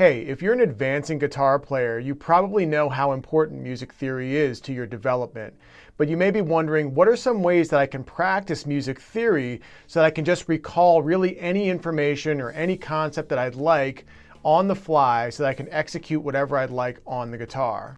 Hey, if you're an advancing guitar player, you probably know how important music theory is to your development. But you may be wondering, what are some ways that I can practice music theory so that I can just recall really any information or any concept that I'd like on the fly so that I can execute whatever I'd like on the guitar?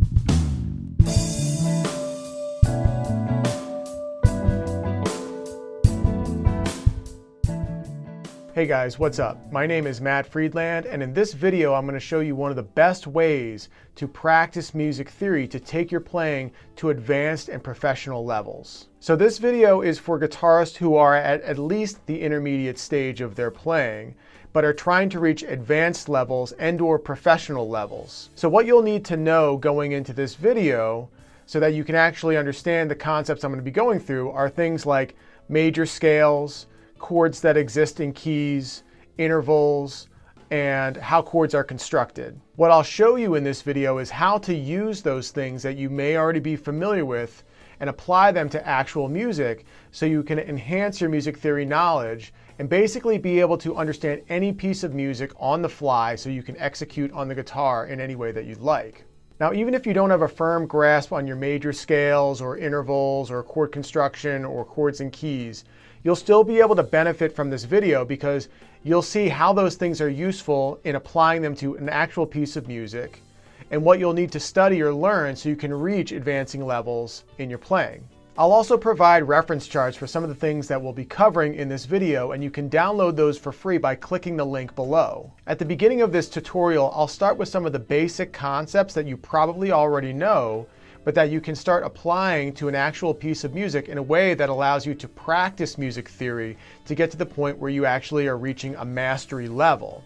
Hey guys, what's up? My name is Matt Friedland, and in this video I'm going to show you one of the best ways to practice music theory to take your playing to advanced and professional levels. So this video is for guitarists who are at least the intermediate stage of their playing, but are trying to reach advanced levels and/or professional levels. So what you'll need to know going into this video so that you can actually understand the concepts I'm going to be going through are things like major scales, chords that exist in keys, intervals, and how chords are constructed. What I'll show you in this video is how to use those things that you may already be familiar with and apply them to actual music so you can enhance your music theory knowledge and basically be able to understand any piece of music on the fly so you can execute on the guitar in any way that you'd like. Now, even if you don't have a firm grasp on your major scales or intervals or chord construction or chords and keys, you'll still be able to benefit from this video because you'll see how those things are useful in applying them to an actual piece of music and what you'll need to study or learn so you can reach advancing levels in your playing. I'll also provide reference charts for some of the things that we'll be covering in this video, and you can download those for free by clicking the link below. At the beginning of this tutorial, I'll start with some of the basic concepts that you probably already know, but that you can start applying to an actual piece of music in a way that allows you to practice music theory to get to the point where you actually are reaching a mastery level.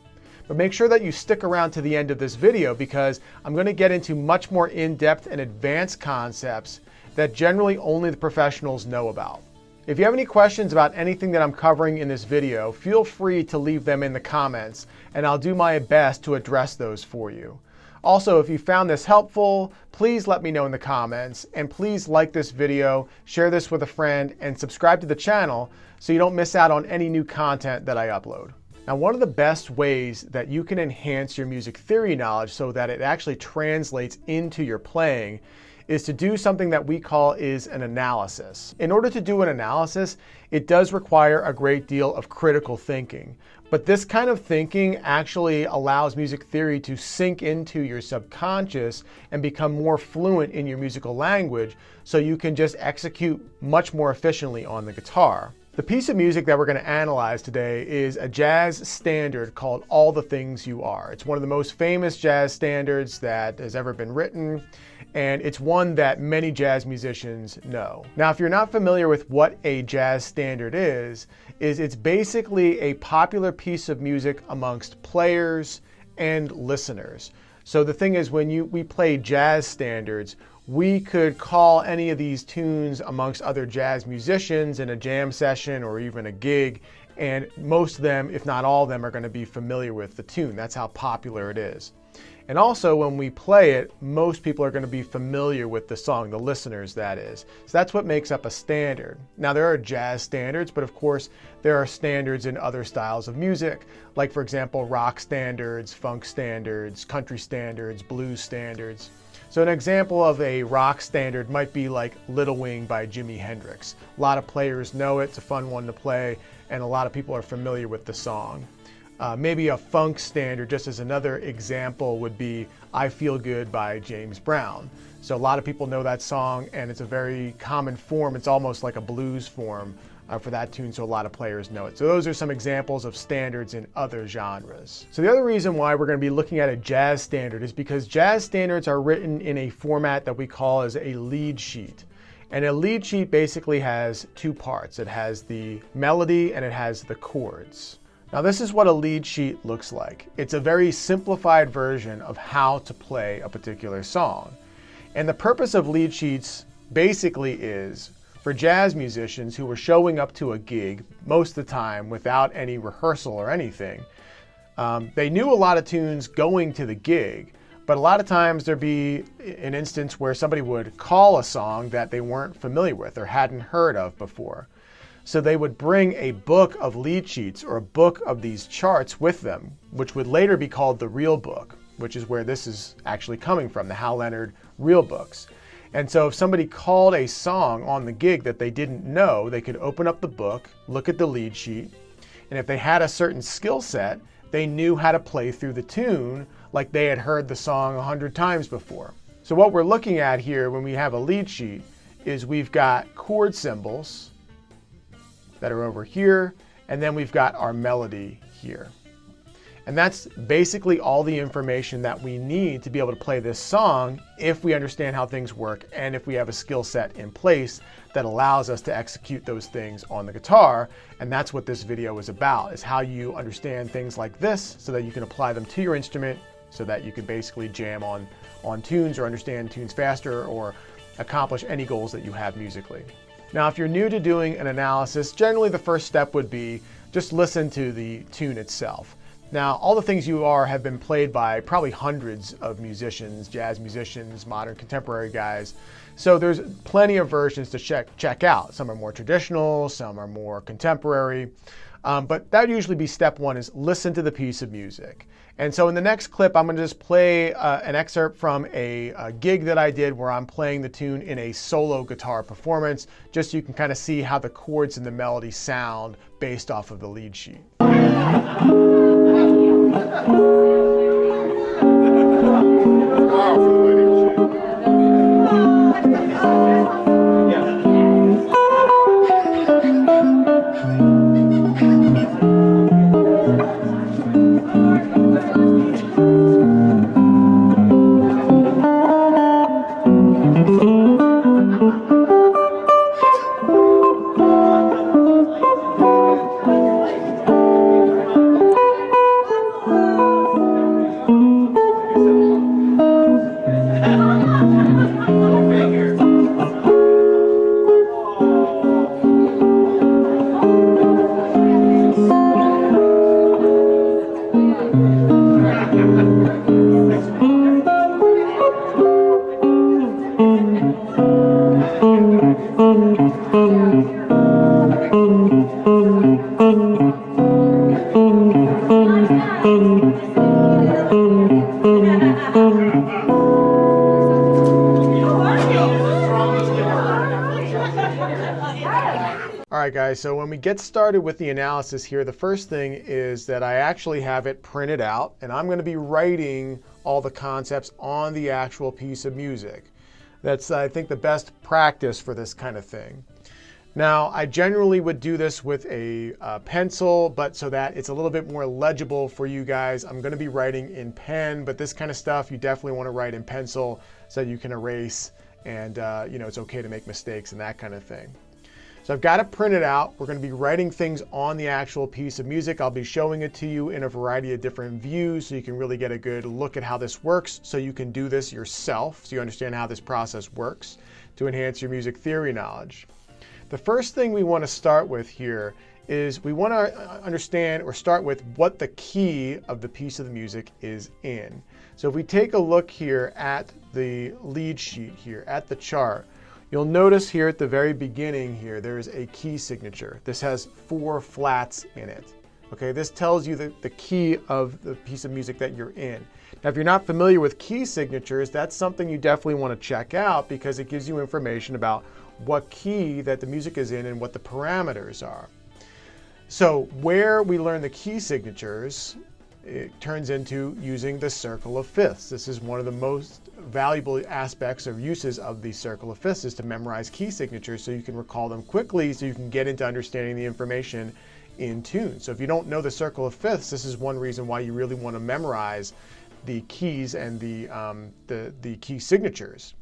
But make sure that you stick around to the end of this video because I'm going to get into much more in-depth and advanced concepts that generally only the professionals know about. If you have any questions about anything that I'm covering in this video, feel free to leave them in the comments and I'll do my best to address those for you. Also, if you found this helpful, please let me know in the comments, and please like this video, share this with a friend, and subscribe to the channel so you don't miss out on any new content that I upload. Now, one of the best ways that you can enhance your music theory knowledge so that it actually translates into your playing is to do something that we call an analysis. In order to do an analysis, it does require a great deal of critical thinking. But this kind of thinking actually allows music theory to sink into your subconscious and become more fluent in your musical language so you can just execute much more efficiently on the guitar. The piece of music that we're going to analyze today is a jazz standard called All the Things You Are. It's one of the most famous jazz standards that has ever been written, and it's one that many jazz musicians know. Now, if you're not familiar with what a jazz standard is it's basically a popular piece of music amongst players and listeners. So the thing is, when we play jazz standards, we could call any of these tunes amongst other jazz musicians in a jam session or even a gig, and most of them, if not all of them, are going to be familiar with the tune. That's how popular it is. And also, when we play it, most people are going to be familiar with the song, the listeners, that is. So that's what makes up a standard. Now, there are jazz standards, but of course, there are standards in other styles of music, like, for example, rock standards, funk standards, country standards, blues standards. So an example of a rock standard might be like Little Wing by Jimi Hendrix. A lot of players know it, it's a fun one to play, and a lot of people are familiar with the song. Maybe a funk standard, just as another example, would be I Feel Good by James Brown. So a lot of people know that song, and it's a very common form. It's almost like a blues form for that tune, so a lot of players know it. So those are some examples of standards in other genres. So the other reason why we're going to be looking at a jazz standard is because jazz standards are written in a format that we call as a lead sheet. And a lead sheet basically has two parts. It has the melody and it has the chords. Now, this is what a lead sheet looks like. It's a very simplified version of how to play a particular song. And the purpose of lead sheets basically is for jazz musicians who are showing up to a gig most of the time without any rehearsal or anything. They knew a lot of tunes going to the gig, but a lot of times there'd be an instance where somebody would call a song that they weren't familiar with or hadn't heard of before. So they would bring a book of lead sheets or a book of these charts with them, which would later be called the real book. which is where this is actually coming from, the Hal Leonard real books. And so if somebody called a song on the gig that they didn't know, they could open up the book, look at the lead sheet, and if they had a certain skill set, they knew how to play through the tune like they had heard the song 100 times before. So what we're looking at here when we have a lead sheet is we've got chord symbols that are over here, and then we've got our melody here. And that's basically all the information that we need to be able to play this song if we understand how things work and if we have a skill set in place that allows us to execute those things on the guitar. And that's what this video is about, is how you understand things like this so that you can apply them to your instrument so that you can basically jam on tunes or understand tunes faster or accomplish any goals that you have musically. Now, if you're new to doing an analysis, generally the first step would be just listen to the tune itself. Now, all the things you are have been played by probably hundreds of musicians, jazz musicians, modern contemporary guys. So there's plenty of versions to check out. Some are more traditional, some are more contemporary. But that would usually be step one, is listen to the piece of music. And so in the next clip, I'm gonna just play an excerpt from a gig that I did where I'm playing the tune in a solo guitar performance, just so you can kind of see how the chords and the melody sound based off of the lead sheet. All right, guys, so when we get started with the analysis here, the first thing is that I actually have it printed out, and I'm going to be writing all the concepts on the actual piece of music. That's, I think, the best practice for this kind of thing. Now, I generally would do this with a pencil, but so that it's a little bit more legible for you guys, I'm going to be writing in pen, but this kind of stuff you definitely want to write in pencil so you can erase and you know, it's okay to make mistakes and that kind of thing. So I've got it printed out. We're going to be writing things on the actual piece of music. I'll be showing it to you in a variety of different views so you can really get a good look at how this works, so you can do this yourself, so you understand how this process works to enhance your music theory knowledge. The first thing we want to start with here is we want to understand or start with what the key of the piece of the music is in. So if we take a look here at the lead sheet here, at the chart, you'll notice here at the very beginning here, there's a key signature. This has 4 flats in it. Okay, this tells you the key of the piece of music that you're in. Now, if you're not familiar with key signatures, that's something you definitely want to check out because it gives you information about what key that the music is in and what the parameters are. So where we learn the key signatures, it turns into using the circle of fifths. This is one of the most valuable aspects or uses of the circle of fifths, is to memorize key signatures so you can recall them quickly, so you can get into understanding the information in tune. So if you don't know the circle of fifths, this is one reason why you really want to memorize the keys and the key signatures.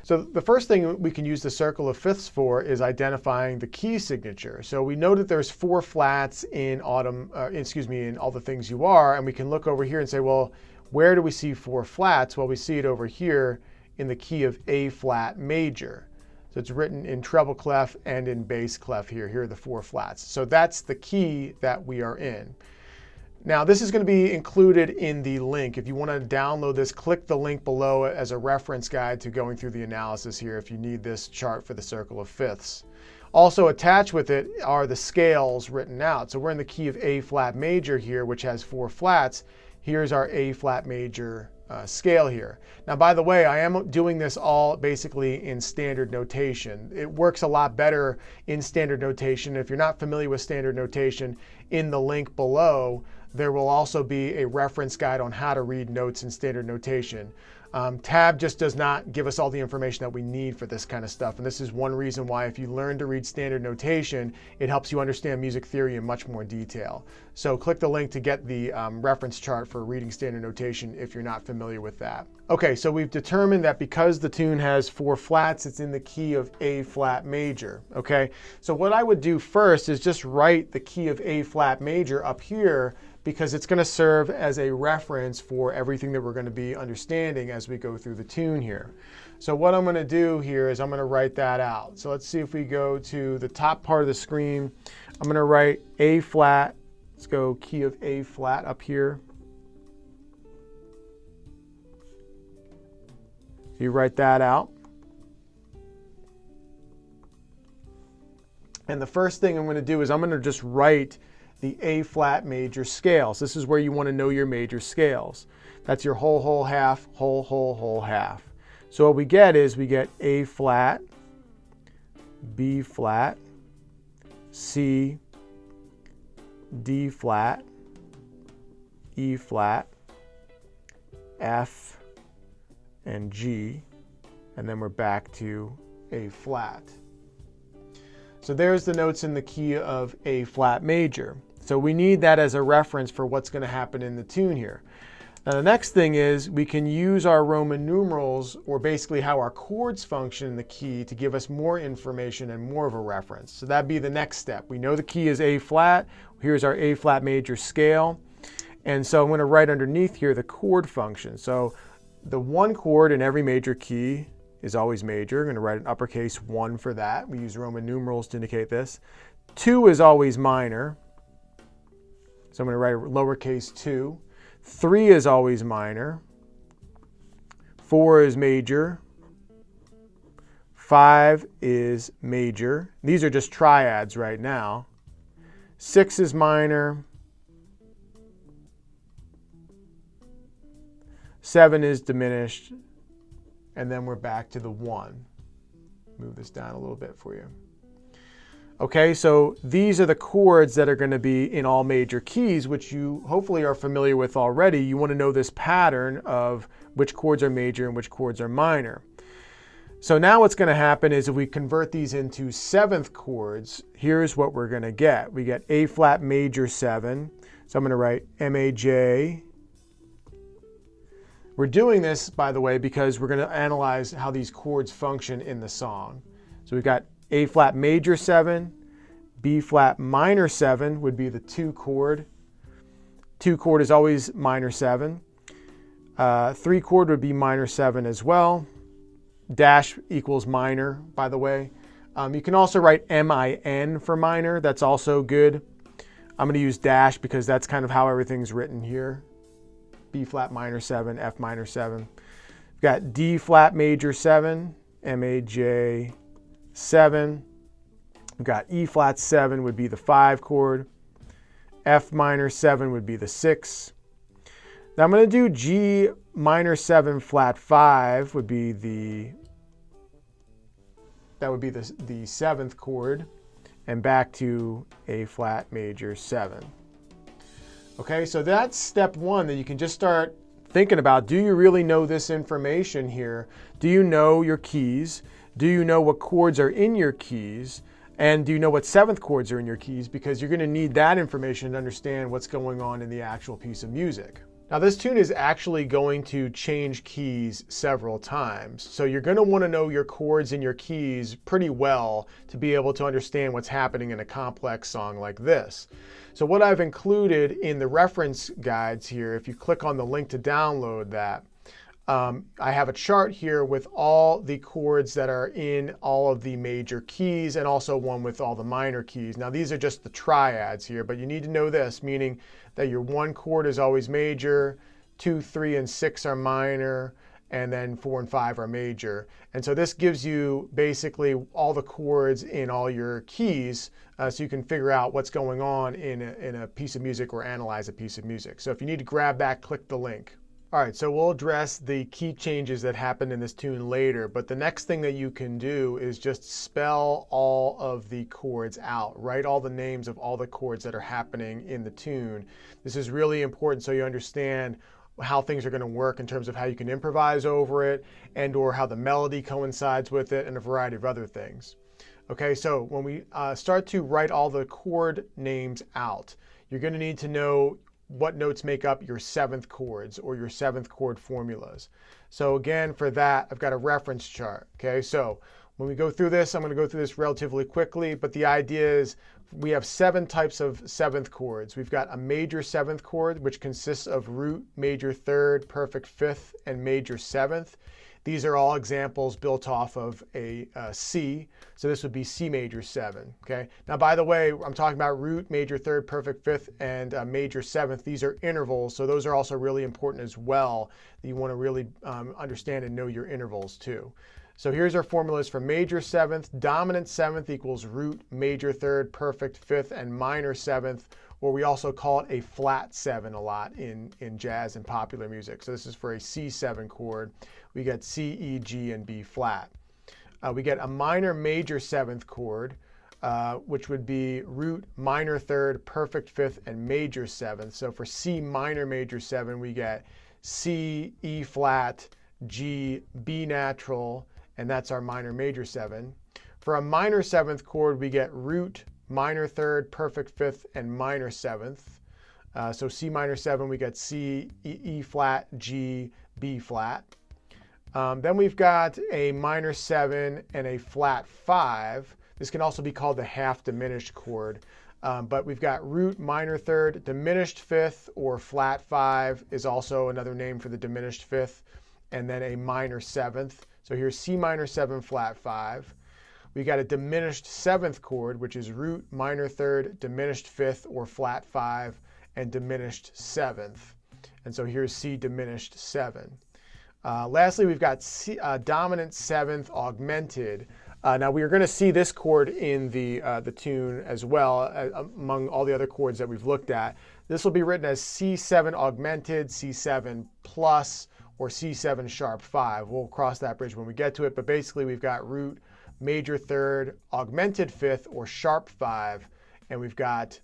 So the first thing we can use the circle of fifths for is identifying the key signature. So we know that there's 4 flats in in all the things you are, and we can look over here and say, well, where do we see 4 flats? Well, we see it over here in the key of A flat major. So it's written in treble clef and in bass clef here. Here are the 4 flats. So that's the key that we are in. Now, this is going to be included in the link. If you want to download this, click the link below as a reference guide to going through the analysis here if you need this chart for the circle of fifths. Also attached with it are the scales written out. So we're in the key of A flat major here, which has 4 flats. Here's our A flat major scale here. Now, by the way, I am doing this all basically in standard notation. It works a lot better in standard notation. If you're not familiar with standard notation, in the link below, there will also be a reference guide on how to read notes in standard notation. Tab just does not give us all the information that we need for this kind of stuff. And this is one reason why if you learn to read standard notation, it helps you understand music theory in much more detail. So click the link to get the reference chart for reading standard notation if you're not familiar with that. Okay, so we've determined that because the tune has 4 flats, it's in the key of A flat major, okay? So what I would do first is just write the key of A flat major up here, because it's going to serve as a reference for everything that we're going to be understanding as we go through the tune here. So what I'm going to do here is I'm going to write that out. So let's see if we go to the top part of the screen. I'm going to write A flat. Let's go key of A flat up here. So you write that out. And the first thing I'm going to do is I'm going to just write the A flat major scales. This is where you want to know your major scales. That's your whole, whole, half, whole, whole, whole, half. So what we get is we get A flat, B flat, C, D flat, E flat, F, and G, and then we're back to A flat. So there's the notes in the key of A flat major. So we need that as a reference for what's going to happen in the tune here. Now the next thing is we can use our Roman numerals, or basically how our chords function in the key, to give us more information and more of a reference. So that'd be the next step. We know the key is A flat. Here's our A flat major scale. And so I'm going to write underneath here the chord function. So the 1 chord in every major key is always major. I'm going to write an uppercase 1 for that. We use Roman numerals to indicate this. 2 is always minor. So I'm going to write a lowercase 2. 3 is always minor. 4 is major. 5 is major. These are just triads right now. 6 is minor. 7 is diminished. And then we're back to the 1. Move this down a little bit for you. Okay, so these are the chords that are going to be in all major keys, which you hopefully are familiar with already. You want to know this pattern of which chords are major and which chords are minor. So now what's going to happen is if we convert these into 7th chords, here's what we're going to get. We get A flat major 7. So I'm going to write M-A-J. We're doing this, by the way, because we're going to analyze how these chords function in the song. So we've got A flat major 7, B flat minor 7 would be the 2 chord. 2 chord is always minor 7. 3 chord would be minor 7 as well. Dash equals minor, by the way. You can also write M-I-N for minor. That's also good. I'm going to use dash because that's kind of how everything's written here. B flat minor 7, F minor 7. We've got D flat major 7, M-A-J 7. We've got E flat 7 would be the 5 chord. F minor 7 would be the 6. Now I'm going to do G minor 7 flat 5 would be the 7th chord, and back to A flat major 7. Okay, so that's step 1 that you can just start thinking about. Do you really know this information here? Do you know your keys? Do you know what chords are in your keys? And do you know what 7th chords are in your keys? Because you're going to need that information to understand what's going on in the actual piece of music. Now this tune is actually going to change keys several times. So you're going to want to know your chords and your keys pretty well to be able to understand what's happening in a complex song like this. So what I've included in the reference guides here, if you click on the link to download that, I have a chart here with all the chords that are in all of the major keys, and also one with all the minor keys. Now these are just the triads here, but you need to know this, meaning that your 1 chord is always major, 2, 3, and 6 are minor, and then 4 and 5 are major. And so this gives you basically all the chords in all your keys, so you can figure out what's going on in a piece of music or analyze a piece of music. So if you need to grab that, click the link. All right, so we'll address the key changes that happened in this tune later, but the next thing that you can do is just spell all of the chords out. Write all the names of all the chords that are happening in the tune. This is really important so you understand how things are going to work in terms of how you can improvise over it and or how the melody coincides with it and a variety of other things. Okay, so when we start to write all the chord names out, you're going to need to know what notes make up your seventh chords or your seventh chord formulas. So again, for that, I've got a reference chart. Okay, so when we go through this, I'm going to go through this relatively quickly, but the idea is we have 7 types of seventh chords. We've got a major seventh chord, which consists of root, major third, perfect fifth, and major seventh. These are all examples built off of a C, so this would be C major 7. Okay. Now, by the way, I'm talking about root, major third, perfect fifth, and major seventh. These are intervals, so those are also really important as well. You want to really understand and know your intervals too. So here's our formulas for major seventh. Dominant seventh equals root, major third, perfect fifth, and minor seventh, or we also call it a flat 7 a lot in jazz and popular music. So this is for a C7 chord. We get C, E, G, and B flat. We get a minor major 7th chord, which would be root, minor third, perfect fifth, and major 7th. So for C minor major 7, we get C, E flat, G, B natural, and that's our minor major 7. For a minor 7th chord, we get root, minor third, perfect fifth, and minor 7th. So C minor 7, we get C, E flat, G, B flat. Then we've got a minor 7 and a flat 5. This can also be called the half diminished chord. But we've got root, minor third, diminished fifth, or flat 5 is also another name for the diminished fifth, and then a minor 7th. So here's C minor 7, flat 5. We got a diminished 7th chord, which is root, minor third, diminished fifth, or flat 5, and diminished 7th. And so here's C diminished 7. Lastly, we've got C, dominant 7th augmented. Now we are going to see this chord in the tune as well, among all the other chords that we've looked at. This will be written as C7 augmented, C7 plus, or C7 sharp 5. We'll cross that bridge when we get to it, but basically we've got root, major third, augmented fifth, or sharp 5, and we've got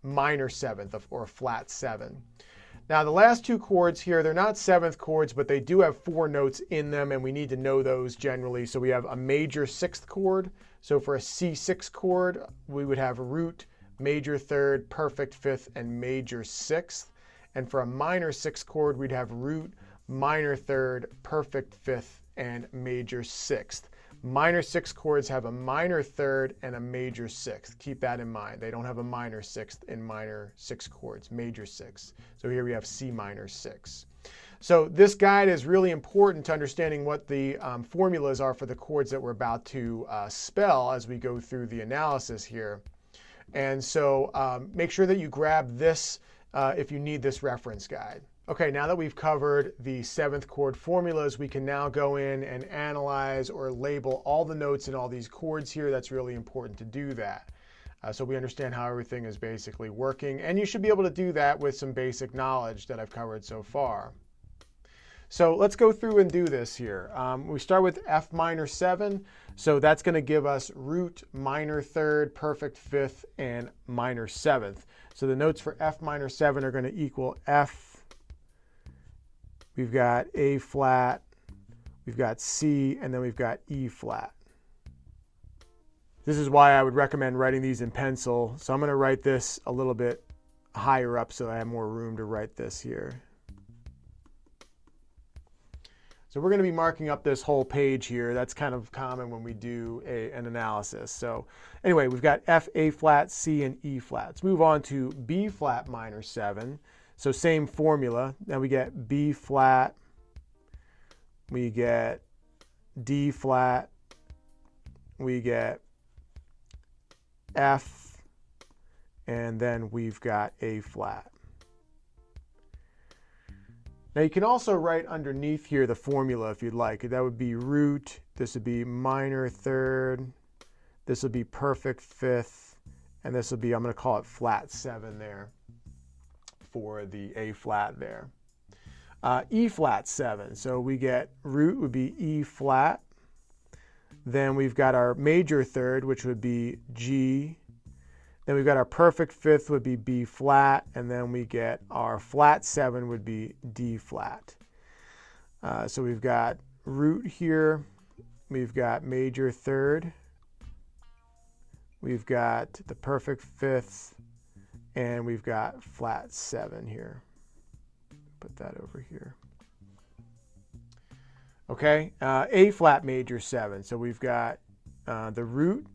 minor 7th, or flat 7. Now the last 2 chords here, they're not 7th chords, but they do have 4 notes in them, and we need to know those generally. So we have a major 6th chord. So for a C6 chord, we would have root, major third, perfect fifth, and major 6th. And for a minor 6th chord, we'd have root, minor third, perfect fifth, and major 6th. Minor 6 chords have a minor third and a major 6th. Keep that in mind. They don't have a minor 6th in minor 6 chords, major 6. So here we have C minor 6. So this guide is really important to understanding what the formulas are for the chords that we're about to spell as we go through the analysis here. And so make sure that you grab this if you need this reference guide. Okay, now that we've covered the 7th chord formulas, we can now go in and analyze or label all the notes in all these chords here. That's really important to do that. So we understand how everything is basically working, and you should be able to do that with some basic knowledge that I've covered so far. So let's go through and do this here. We start with F minor 7. So that's going to give us root, minor third, perfect fifth, and minor 7th. So the notes for F minor 7 are going to equal F. We've got A flat, we've got C, and then we've got E flat. This is why I would recommend writing these in pencil. So I'm going to write this a little bit higher up so I have more room to write this here. So we're going to be marking up this whole page here. That's kind of common when we do an analysis. So anyway, we've got F, A flat, C, and E flat. Let's move on to B flat minor 7. So same formula. Now we get B flat, we get D flat, we get F, and then we've got A flat. Now you can also write underneath here the formula if you'd like. That would be root, this would be minor third, this would be perfect fifth, and this would be, I'm going to call it flat 7 there for the A flat there. E flat 7. So we get root would be E flat. Then we've got our major third, which would be G. Then we've got our perfect fifth would be B flat. And then we get our flat 7 would be D flat. So we've got root here. We've got major third. We've got the perfect fifth. And we've got flat 7 here. Put that over here. Okay, A flat major 7. So we've got the root,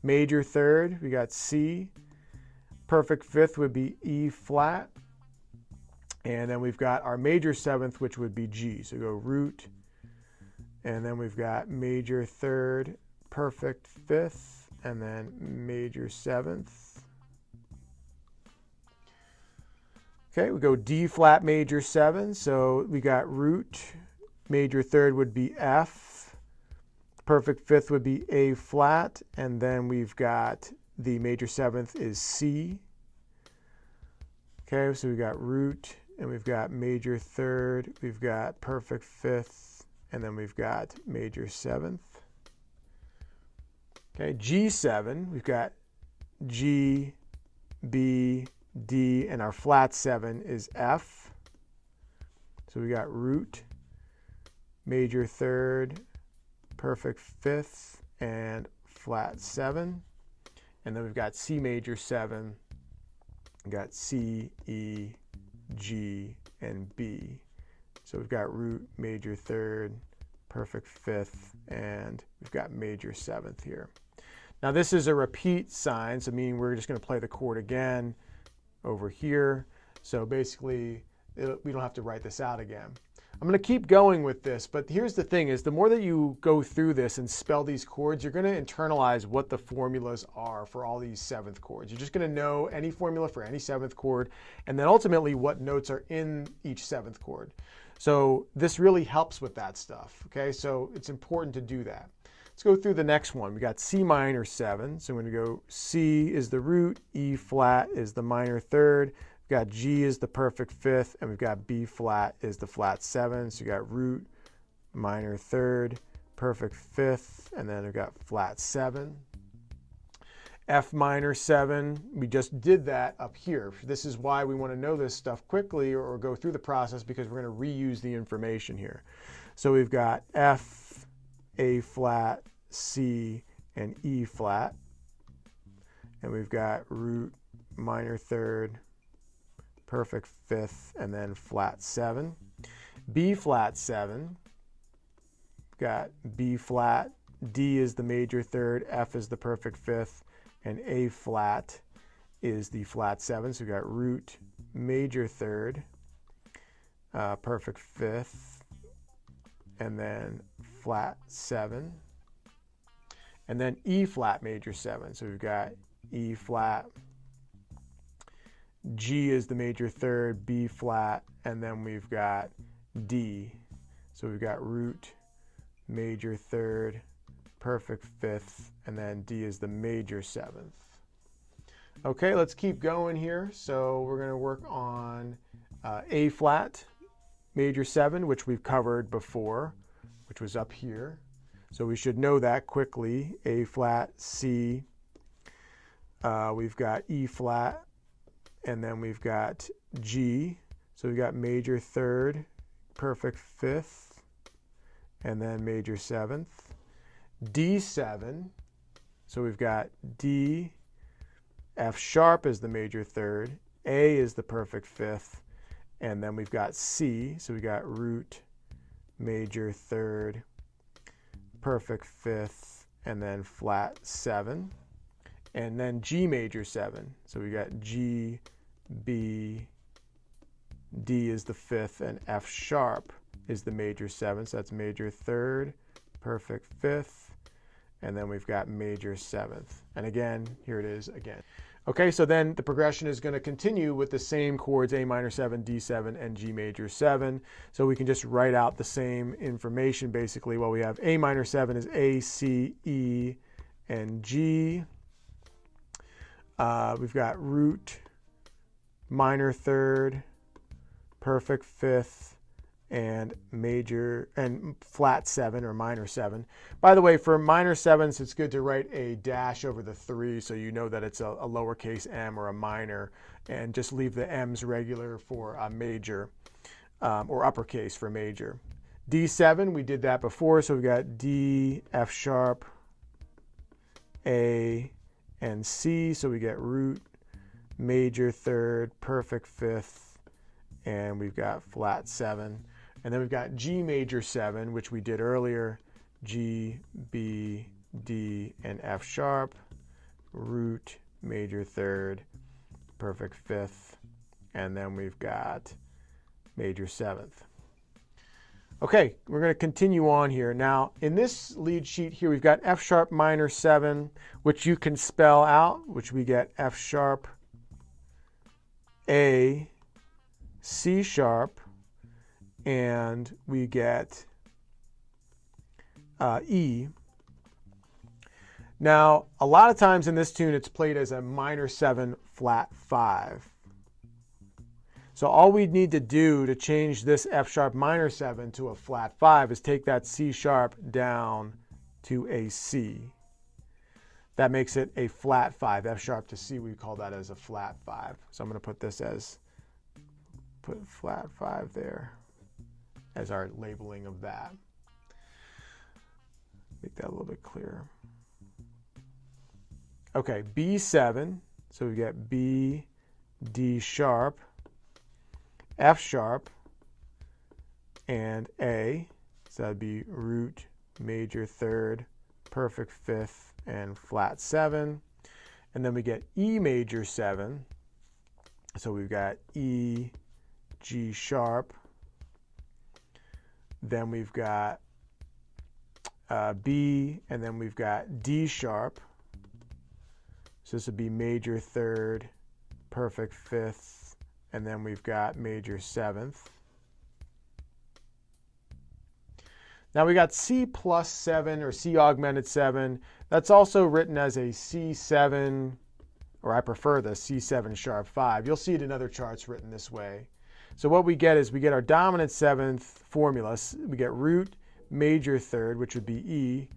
major third, we got C, perfect fifth would be E flat, and then we've got our major 7th, which would be G. So go root, and then we've got major third, perfect fifth, and then major 7th. Okay, we go D flat major 7, so we got root, major third would be F, perfect fifth would be A flat, and then we've got the major 7th is C. Okay, so we've got root, and we've got major third, we've got perfect fifth, and then we've got major 7th. Okay, G7, we've got G, B, D, and our flat 7 is F. So we got root, major third, perfect fifth, and flat 7. And then we've got C major 7. We've got C, E, G, and B. So we've got root, major third, perfect fifth, and we've got major 7th here. Now this is a repeat sign, so meaning we're just going to play the chord again over here. So basically, we don't have to write this out again. I'm going to keep going with this, but here's the thing is the more that you go through this and spell these chords, you're going to internalize what the formulas are for all these 7th chords. You're just going to know any formula for any 7th chord, and then ultimately what notes are in each 7th chord. So this really helps with that stuff, okay? So it's important to do that. Let's go through the next one. We got C minor 7. So I'm going to go C is the root, E flat is the minor third, we've got G is the perfect fifth, and we've got B flat is the flat 7. So you got root, minor third, perfect fifth, and then we've got flat 7. F minor 7, we just did that up here. This is why we want to know this stuff quickly or go through the process, because we're going to reuse the information here. So we've got F, A flat, C, and E flat. And we've got root, minor third, perfect fifth, and then flat 7. B flat 7, got B flat, D is the major third, F is the perfect fifth, and A flat is the flat 7. So we've got root, major third, perfect fifth, and then flat 7. And then E flat major 7. So we've got E flat, G is the major third, B flat, and then we've got D. So we've got root, major third, perfect fifth, and then D is the major 7th. Okay, let's keep going here. So we're going to work on A flat, major 7, which we've covered before, which was up here. So we should know that quickly. A flat, C, we've got E flat, and then we've got G. So we've got major third, perfect fifth, and then major 7th. D7, so we've got D, F sharp is the major third, A is the perfect fifth, and then we've got C, so we got root, major third, perfect fifth, and then flat 7, and then G major 7. So we got G, B, D is the fifth, and F sharp is the major 7. So that's major third, perfect fifth, and then we've got major 7th. And again, here it is again. Okay, so then the progression is going to continue with the same chords, A minor 7, D7, and G major 7. So we can just write out the same information basically. Well, we have A minor 7 is A, C, E, and G. We've got root, minor third, perfect fifth, and major and flat 7 or minor 7. By the way, for minor 7s, it's good to write a dash over the 3 so you know that it's a lowercase m or a minor, and just leave the m's regular for a major, or uppercase for major. D7, we did that before, so we've got D, F sharp, A, and C, so we get root, major third, perfect fifth, and we've got flat 7. And then we've got G major 7, which we did earlier, G, B, D, and F sharp, root, major third, perfect fifth, and then we've got major 7th. Okay, we're going to continue on here. Now, in this lead sheet here, we've got F sharp minor 7, which you can spell out, which we get F sharp, A, C sharp, and we get E. Now, a lot of times in this tune, it's played as a minor 7 flat 5. So all we need to do to change this F sharp minor 7 to a flat 5 is take that C sharp down to a C. That makes it a flat 5. F sharp to C, we call that as a flat 5. So I'm going to put this as, put flat 5 there as our labeling of that. Make that a little bit clearer. Okay, B7, so we get B, D sharp, F sharp, and A, so that'd be root, major third, perfect fifth, and flat 7. And then we get E major 7, so we've got E, G sharp, then we've got B, and then we've got D sharp. So this would be major third, perfect fifth, and then we've got major 7th. Now we got C plus 7 or C augmented 7. That's also written as a C7, or I prefer the C7 sharp 5. You'll see it in other charts written this way. So what we get is we get our dominant 7th formula. We get root, major third, which would be E,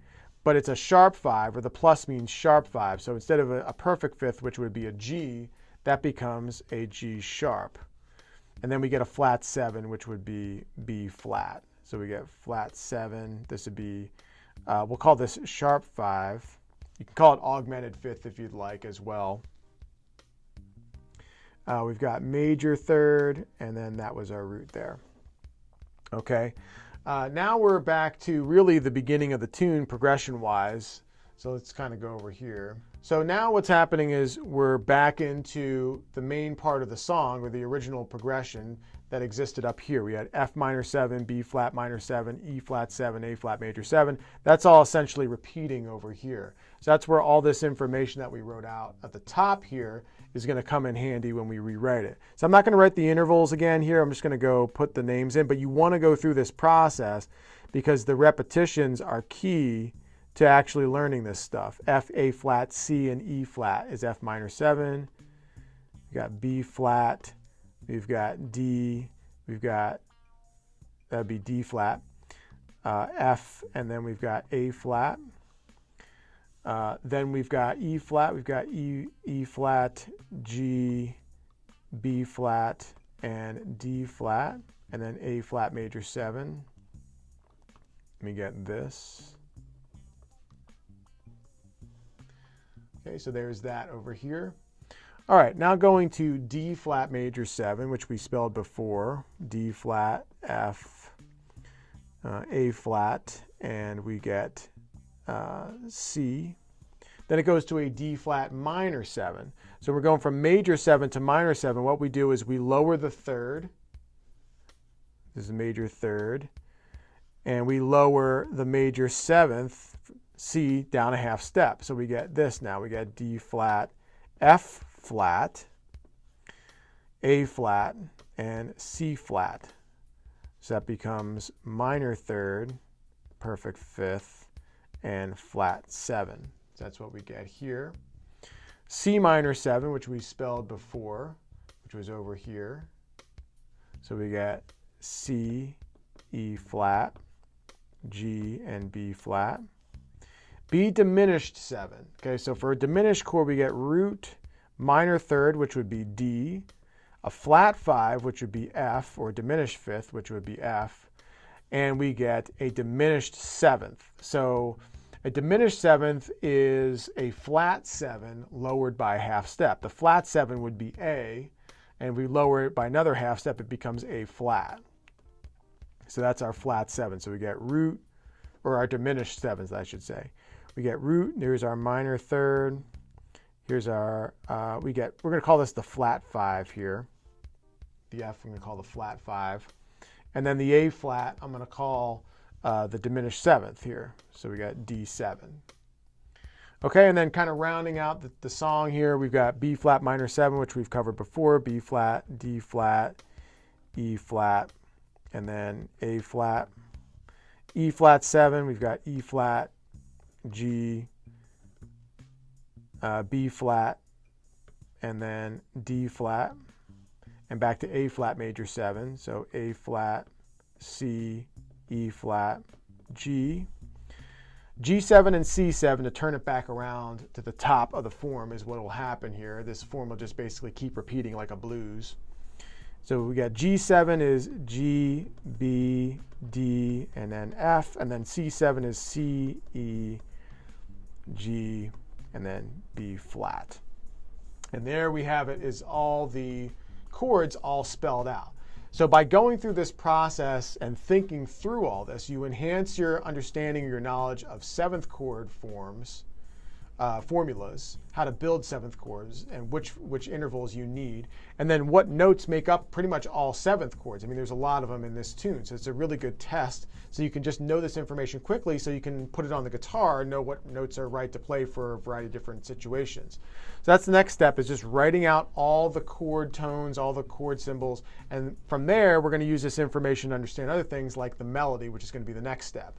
but it's a sharp 5, or the plus means sharp 5. So instead of a perfect fifth, which would be a G, that becomes a G sharp. And then we get a flat 7, which would be B flat. So we get flat 7. This would be, we'll call this sharp 5. You can call it augmented fifth if you'd like as well. We've got major third, and then that was our root there. Okay, now we're back to really the beginning of the tune progression-wise. So let's kind of go over here. So now what's happening is we're back into the main part of the song, or the original progression that existed up here. We had F minor 7, B flat minor 7, E flat 7, A flat major 7. That's all essentially repeating over here. So that's where all this information that we wrote out at the top here is going to come in handy when we rewrite it. So I'm not going to write the intervals again here. I'm just going to go put the names in, but you want to go through this process because the repetitions are key to actually learning this stuff. F, A flat, C, and E flat is F minor 7. We've got B flat. We've got D. We've got, that'd be D flat. F, and then we've got A flat. Then we've got E flat. We've got E flat, G, B flat, and D flat. And then A flat major 7. Let me get this. Okay, so there's that over here. All right, now going to D flat major 7, which we spelled before. D flat, F, A flat, and we get C. Then it goes to a D flat minor 7. So we're going from major 7 to minor 7. What we do is we lower the third. This is a major third. And we lower the major 7th, C, down a half step. So we get this now. We get D flat, F flat, A flat, and C flat. So that becomes minor third, perfect fifth, and flat 7. So that's what we get here. C minor 7, which we spelled before, which was over here. So we get C, E flat, G, and B flat. B diminished 7. Okay, so for a diminished chord, we get root minor third, which would be D, a flat 5, which would be F, or diminished 5th, which would be F, and we get a diminished 7th. So a diminished 7th is a flat 7 lowered by a half step. The flat 7 would be A, and we lower it by another half step, it becomes A flat. So that's our flat 7. So we get root, or our diminished 7th, I should say. We get root, there's our minor third. Here's our, we're going to call this the flat 5 here. The F I'm going to call the flat 5. And then the A flat I'm going to call the diminished 7th here. So we got D7. Okay, and then kind of rounding out the song here, we've got B flat minor 7, which we've covered before, B flat, D flat, E flat, and then A flat. E flat 7, we've got E flat, G, B flat, and then D flat, and back to A flat major 7. So A flat, C, E flat, G. G7 and C7, to turn it back around to the top of the form, is what will happen here. This form will just basically keep repeating like a blues. So we got G7 is G, B, D, and then F, and then C7 is C, E, G, and then B flat. And there we have it, is all the chords all spelled out. So by going through this process and thinking through all this, you enhance your understanding, your knowledge of 7th chord forms, formulas, how to build 7th chords, and which intervals you need, and then what notes make up pretty much all 7th chords. I mean, there's a lot of them in this tune, so it's a really good test. So you can just know this information quickly, so you can put it on the guitar and know what notes are right to play for a variety of different situations. So that's the next step, is just writing out all the chord tones, all the chord symbols, and from there we're going to use this information to understand other things like the melody, which is going to be the next step.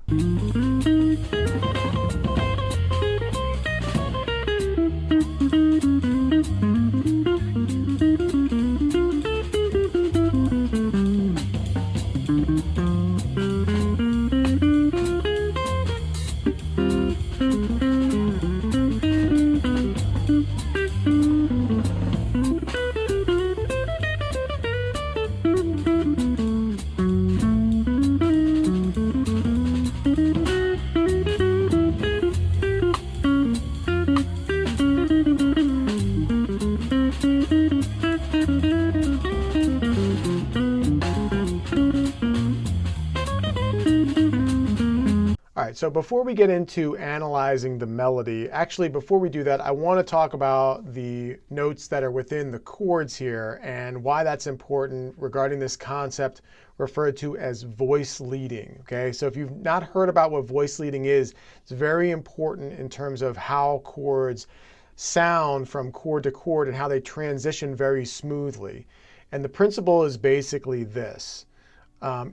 All right, so before we get into analyzing the melody, actually before we do that, I want to talk about the notes that are within the chords here and why that's important regarding this concept referred to as voice leading. Okay, so if you've not heard about what voice leading is, it's very important in terms of how chords sound from chord to chord and how they transition very smoothly. And the principle is basically this.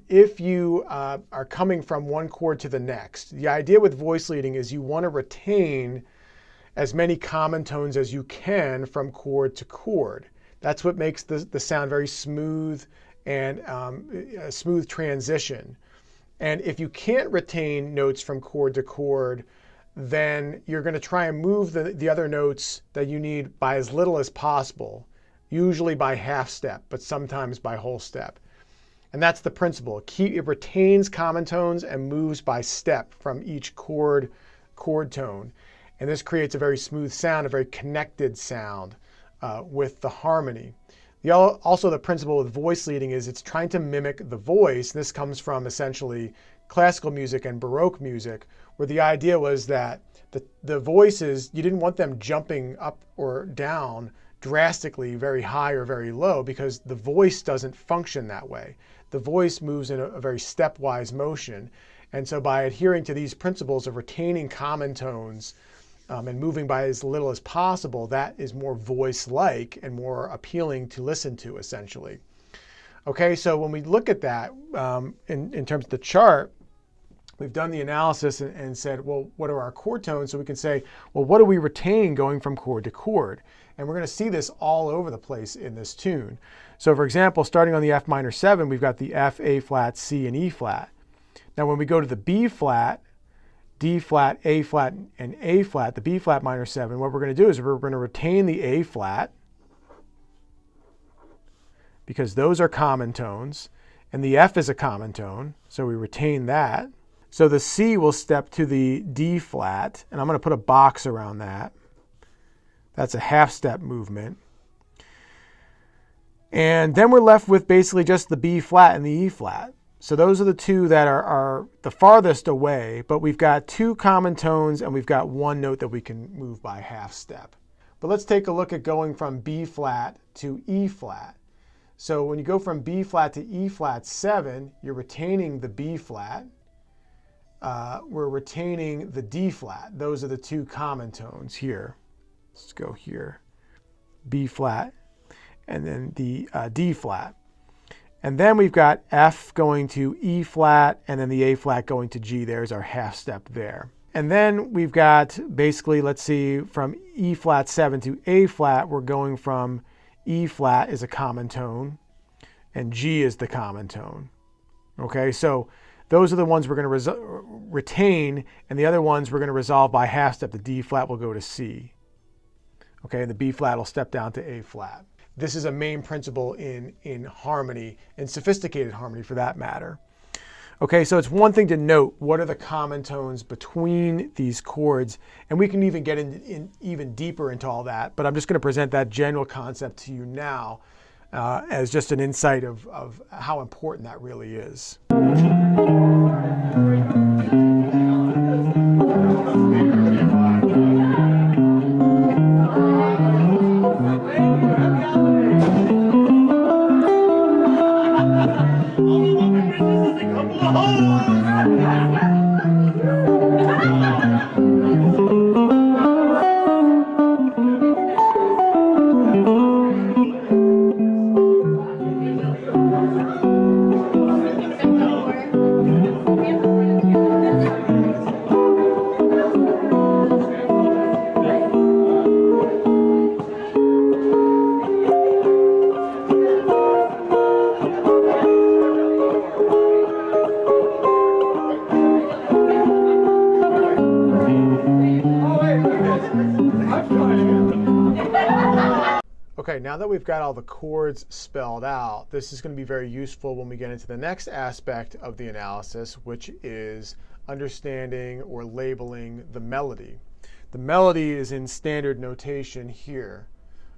If you are coming from one chord to the next, the idea with voice leading is you want to retain as many common tones as you can from chord to chord. That's what makes the sound very smooth and a smooth transition. And if you can't retain notes from chord to chord, then you're going to try and move the other notes that you need by as little as possible, usually by half step, but sometimes by whole step. And that's the principle. It retains common tones and moves by step from each chord tone. And this creates a very smooth sound, a very connected sound with the harmony. Also, the principle with voice leading is it's trying to mimic the voice. This comes from essentially classical music and Baroque music, where the idea was that the voices, you didn't want them jumping up or down drastically, very high or very low, because the voice doesn't function that way. The voice moves in a very stepwise motion. And so by adhering to these principles of retaining common tones and moving by as little as possible, that is more voice-like and more appealing to listen to, essentially. Okay, so when we look at that in terms of the chart, we've done the analysis and said, well, what are our chord tones? So we can say, well, what do we retain going from chord to chord? And we're going to see this all over the place in this tune. So for example, starting on the F minor 7, we've got the F, A flat, C, and E flat. Now when we go to the B flat, D flat, A flat, and A flat, the B flat minor 7, what we're going to do is we're going to retain the A flat, because those are common tones, and the F is a common tone, so we retain that. So the C will step to the D flat, and I'm going to put a box around that. That's a half step movement. And then we're left with basically just the B flat and the E flat. So those are the two that are the farthest away, but we've got two common tones and we've got one note that we can move by half step. But let's take a look at going from B flat to E flat. So when you go from B flat to E flat 7, you're retaining the B flat. We're retaining the D flat. Those are the two common tones here. Let's go here. B flat and then the D flat. And then we've got F going to E flat and then the A flat going to G. There's our half step there. And then we've got basically, let's see, from E flat 7 to A flat, we're going from E flat is a common tone and G is the common tone. Okay, so those are the ones we're going to retain, and the other ones we're going to resolve by half step. The D flat will go to C. Okay, and the B flat will step down to A flat. This is a main principle in harmony, and sophisticated harmony for that matter. Okay, so it's one thing to note what are the common tones between these chords, and we can even get even deeper into all that, but I'm just going to present that general concept to you now as just an insight of how important that really is. Okay, now that we've got all the chords spelled out, this is going to be very useful when we get into the next aspect of the analysis, which is understanding or labeling the melody. The melody is in standard notation here.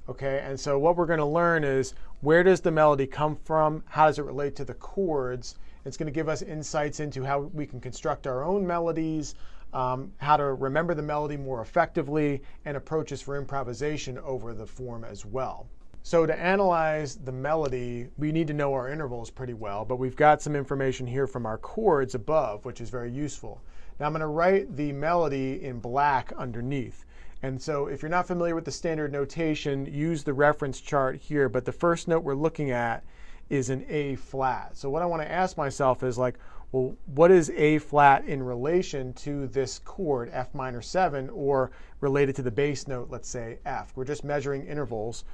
Okay, and so what we're going to learn is where does the melody come from? How does it relate to the chords? It's going to give us insights into how we can construct our own melodies, how to remember the melody more effectively, and approaches for improvisation over the form as well. So to analyze the melody, we need to know our intervals pretty well, but we've got some information here from our chords above, which is very useful. Now I'm going to write the melody in black underneath. And so if you're not familiar with the standard notation, use the reference chart here, but the first note we're looking at is an A flat. So what I want to ask myself is like, well, what is A flat in relation to this chord, F minor 7, or related to the bass note, let's say F? We're just measuring intervals.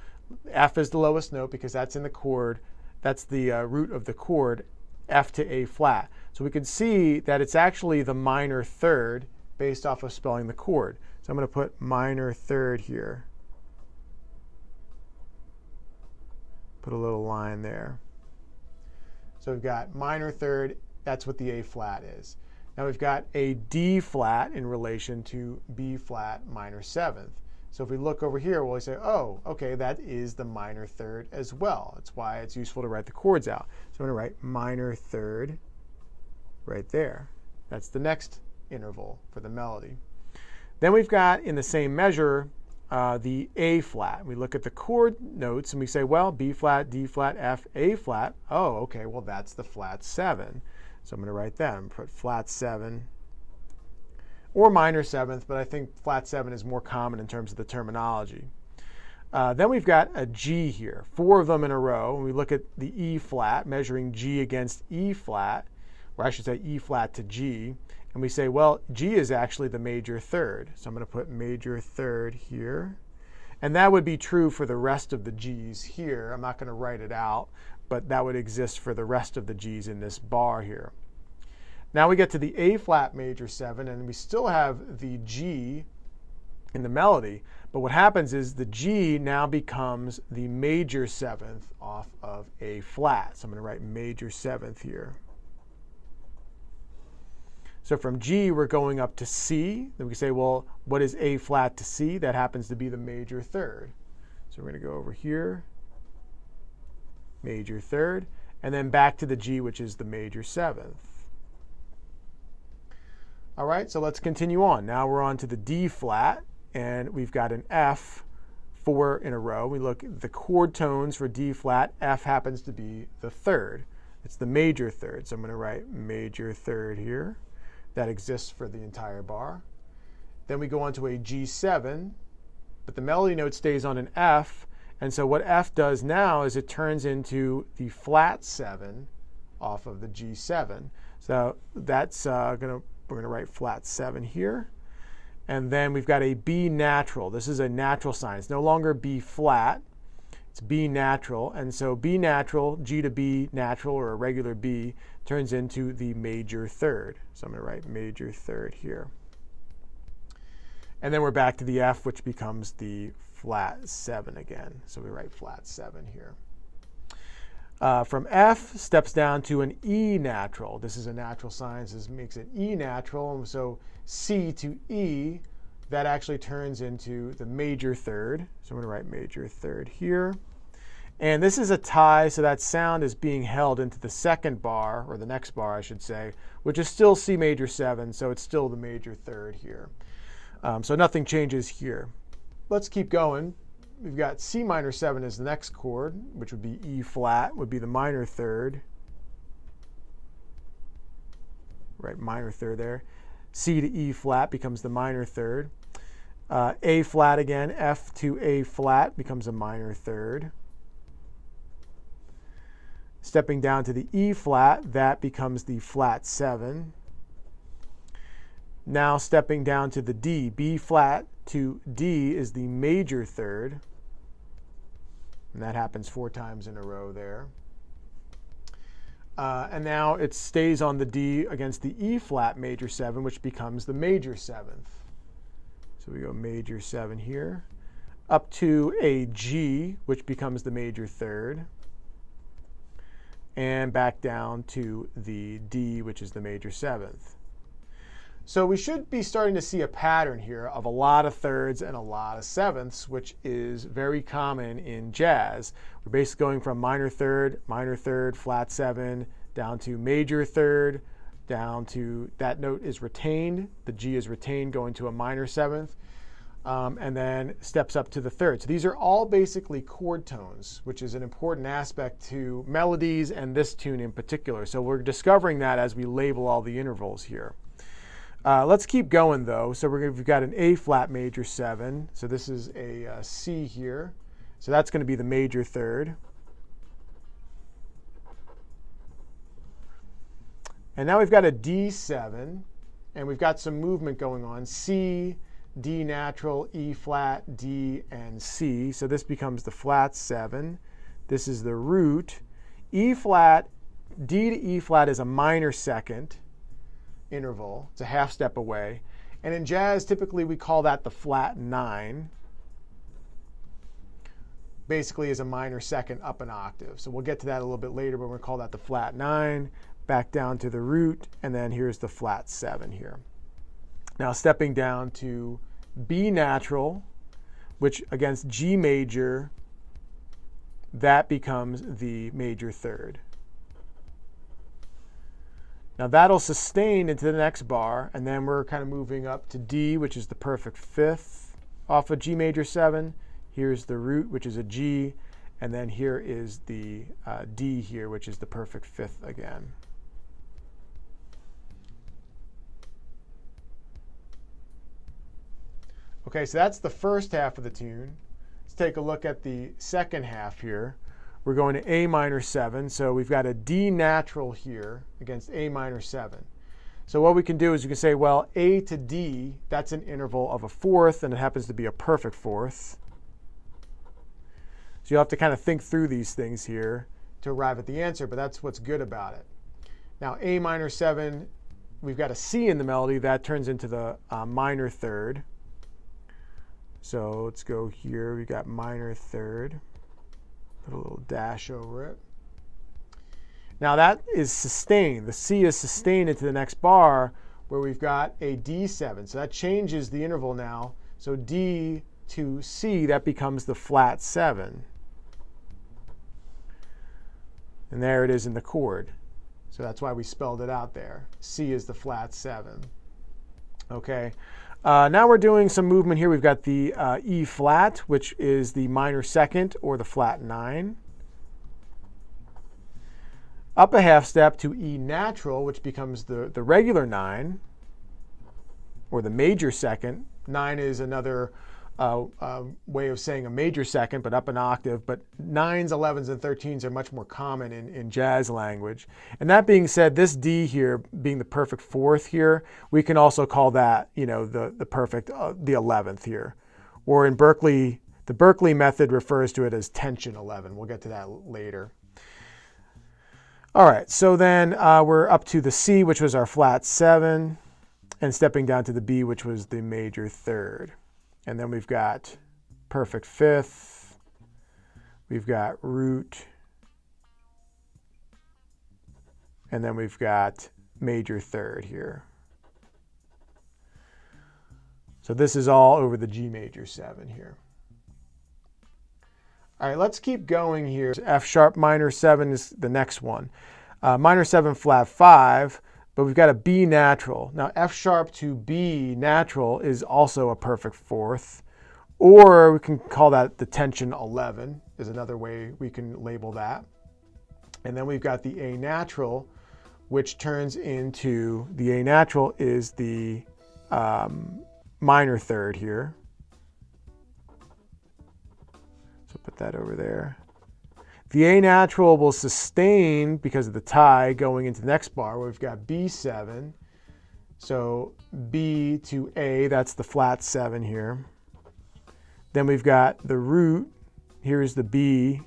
F is the lowest note because that's in the chord. That's the root of the chord, F to A flat. So we can see that it's actually the minor third based off of spelling the chord. So I'm going to put minor third here. Put a little line there. So we've got minor third. That's what the A flat is. Now we've got a D flat in relation to B flat minor 7th. So if we look over here, we'll say, oh, okay, that is the minor third as well. That's why it's useful to write the chords out. So I'm going to write minor third right there. That's the next interval for the melody. Then we've got, in the same measure, the A flat. We look at the chord notes and we say, well, B flat, D flat, F, A flat. Oh, okay, well, that's the flat 7. So I'm going to write that. I'm going to put flat 7 or minor 7th, but I think flat 7 is more common in terms of the terminology. Then we've got a G here, 4 of them in a row. When we look at the E flat, measuring G against E flat, or I should say E flat to G, and we say, well, G is actually the major third. So I'm going to put major third here. And that would be true for the rest of the G's here. I'm not going to write it out, but that would exist for the rest of the G's in this bar here. Now we get to the A flat major 7, and we still have the G in the melody. But what happens is the G now becomes the major 7th off of A flat. So I'm going to write major 7th here. So from G, we're going up to C. Then we can say, well, what is A flat to C? That happens to be the major third. So we're going to go over here, major third, and then back to the G, which is the major 7th. All right, so let's continue on. Now we're on to the D flat, and we've got an F, 4 in a row. We look at the chord tones for D flat. F happens to be the third. It's the major third. So I'm going to write major third here. That exists for the entire bar. Then we go on to a G7, but the melody note stays on an F. And so what F does now is it turns into the flat 7 off of the G7. So that's we're going to write flat 7 here. And then we've got a B natural. This is a natural sign. It's no longer B flat. It's B natural. And so B natural, G to B natural, or a regular B, turns into the major third. So I'm going to write major third here. And then we're back to the F, which becomes the flat 7 again. So we write flat 7 here. From F, steps down to an E natural. This is a natural sign. So this makes it E natural. And so C to E, that actually turns into the major third. So I'm going to write major third here. And this is a tie, so that sound is being held into the second bar, or the next bar, I should say, which is still C major 7, so it's still the major third here. So nothing changes here. Let's keep going. We've got C minor 7 as the next chord, which would be E flat, would be the minor third. Right, minor third there. C to E flat becomes the minor third. A flat again, F to A flat becomes a minor third. Stepping down to the E flat, that becomes the flat 7. Now stepping down to the D, B flat to D is the major third. And that happens 4 times in a row there. And now it stays on the D against the E flat major 7, which becomes the major 7th. So we go major 7 here, up to a G, which becomes the major third, and back down to the D, which is the major 7th. So we should be starting to see a pattern here of a lot of thirds and a lot of 7ths, which is very common in jazz. We're basically going from minor third, flat 7, down to major third, down to that note is retained. The G is retained going to a minor 7th. And then steps up to the third. So these are all basically chord tones, which is an important aspect to melodies and this tune in particular. So we're discovering that as we label all the intervals here. Let's keep going though. So we've got an A flat major 7. So this is a C here. So that's going to be the major third. And now we've got a D7, and we've got some movement going on. C, D natural, E flat, D, and C. So this becomes the flat 7. This is the root. E flat, D to E flat is a minor second interval. It's a half step away. And in jazz, typically we call that the flat 9. Basically is a minor second up an octave. So we'll get to that a little bit later, but we're going to call that the flat 9. Back down to the root, and then here's the flat 7 here. Now stepping down to B natural, which against G major, that becomes the major third. Now that'll sustain into the next bar, and then we're kind of moving up to D, which is the perfect 5th off of G major 7. Here's the root, which is a G, and then here is the D here, which is the perfect 5th again. Okay, so that's the first half of the tune. Let's take a look at the second half here. we're going to A minor 7. So we've got a D natural here against A minor 7. So what we can do is we can say, well, A to D, that's an interval of a fourth, and it happens to be a perfect fourth. So you'll have to kind of think through these things here to arrive at the answer, but that's what's good about it. Now, A minor 7, we've got a C in the melody. That turns into the minor third. So let's go here. We've got minor third. Put a little dash over it. Now that is sustained. The C is sustained into the next bar where we've got a D7. So that changes the interval now. So D to C, that becomes the flat 7. And there it is in the chord. So that's why we spelled it out there. C is the flat 7. Okay. Now we're doing some movement here. We've got the E flat, which is the minor second or the flat 9. Up a half step to E natural, which becomes the regular 9, or the major second. 9 is another way of saying a major second, but up an octave. But 9s, 11s, and 13s are much more common in jazz language. And that being said, this D here being the perfect fourth here, we can also call that, you know, the perfect, the 11th here. Or in Berkeley, the Berkeley method refers to it as tension 11. We'll get to that later. All right, so then we're up to the C, which was our flat 7, and stepping down to the B, which was the major third. And then we've got perfect fifth, we've got root, and then we've got major third here. So this is all over the G major 7 here. All right, let's keep going here. F sharp minor 7 is the next one. Minor 7 flat 5, but we've got a B natural. Now F sharp to B natural is also a perfect fourth, or we can call that the tension 11 is another way we can label that. And then we've got the A natural, which turns into, the A natural is the minor third here. So put that over there. The A natural will sustain because of the tie going into the next bar where we've got B7. So B to A, that's the flat 7 here. Then we've got the root. Here's the B.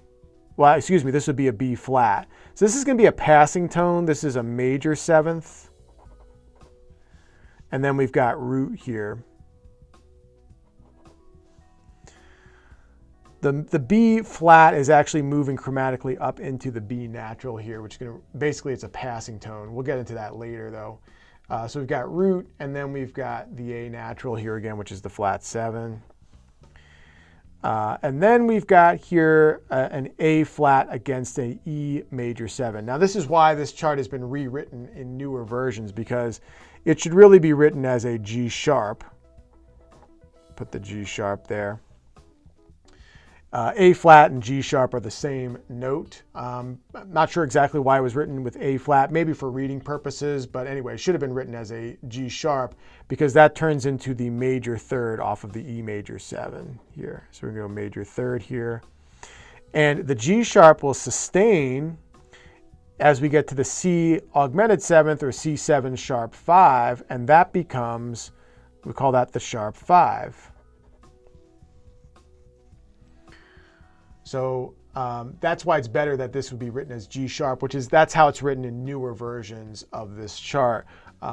Well, excuse me, this would be a B flat. So this is going to be a passing tone. This is a major 7th. And then we've got root here. The B flat is actually moving chromatically up into the B natural here, which is going to, basically it's a passing tone. We'll get into that later though. So we've got root, and then we've got the A natural here again, which is the flat 7. And then we've got here an A flat against a E major 7. Now this is why this chart has been rewritten in newer versions, because it should really be written as a G sharp. Put the G sharp there. A flat and G sharp are the same note. I'm not sure exactly why it was written with A flat, maybe for reading purposes, but anyway, it should have been written as a G sharp because that turns into the major third off of the E major 7 here. So we're going to go major third here. And the G sharp will sustain as we get to the C augmented 7th or C7 sharp 5, and that becomes, we call that the sharp 5. So that's why it's better that this would be written as G sharp, that's how it's written in newer versions of this chart.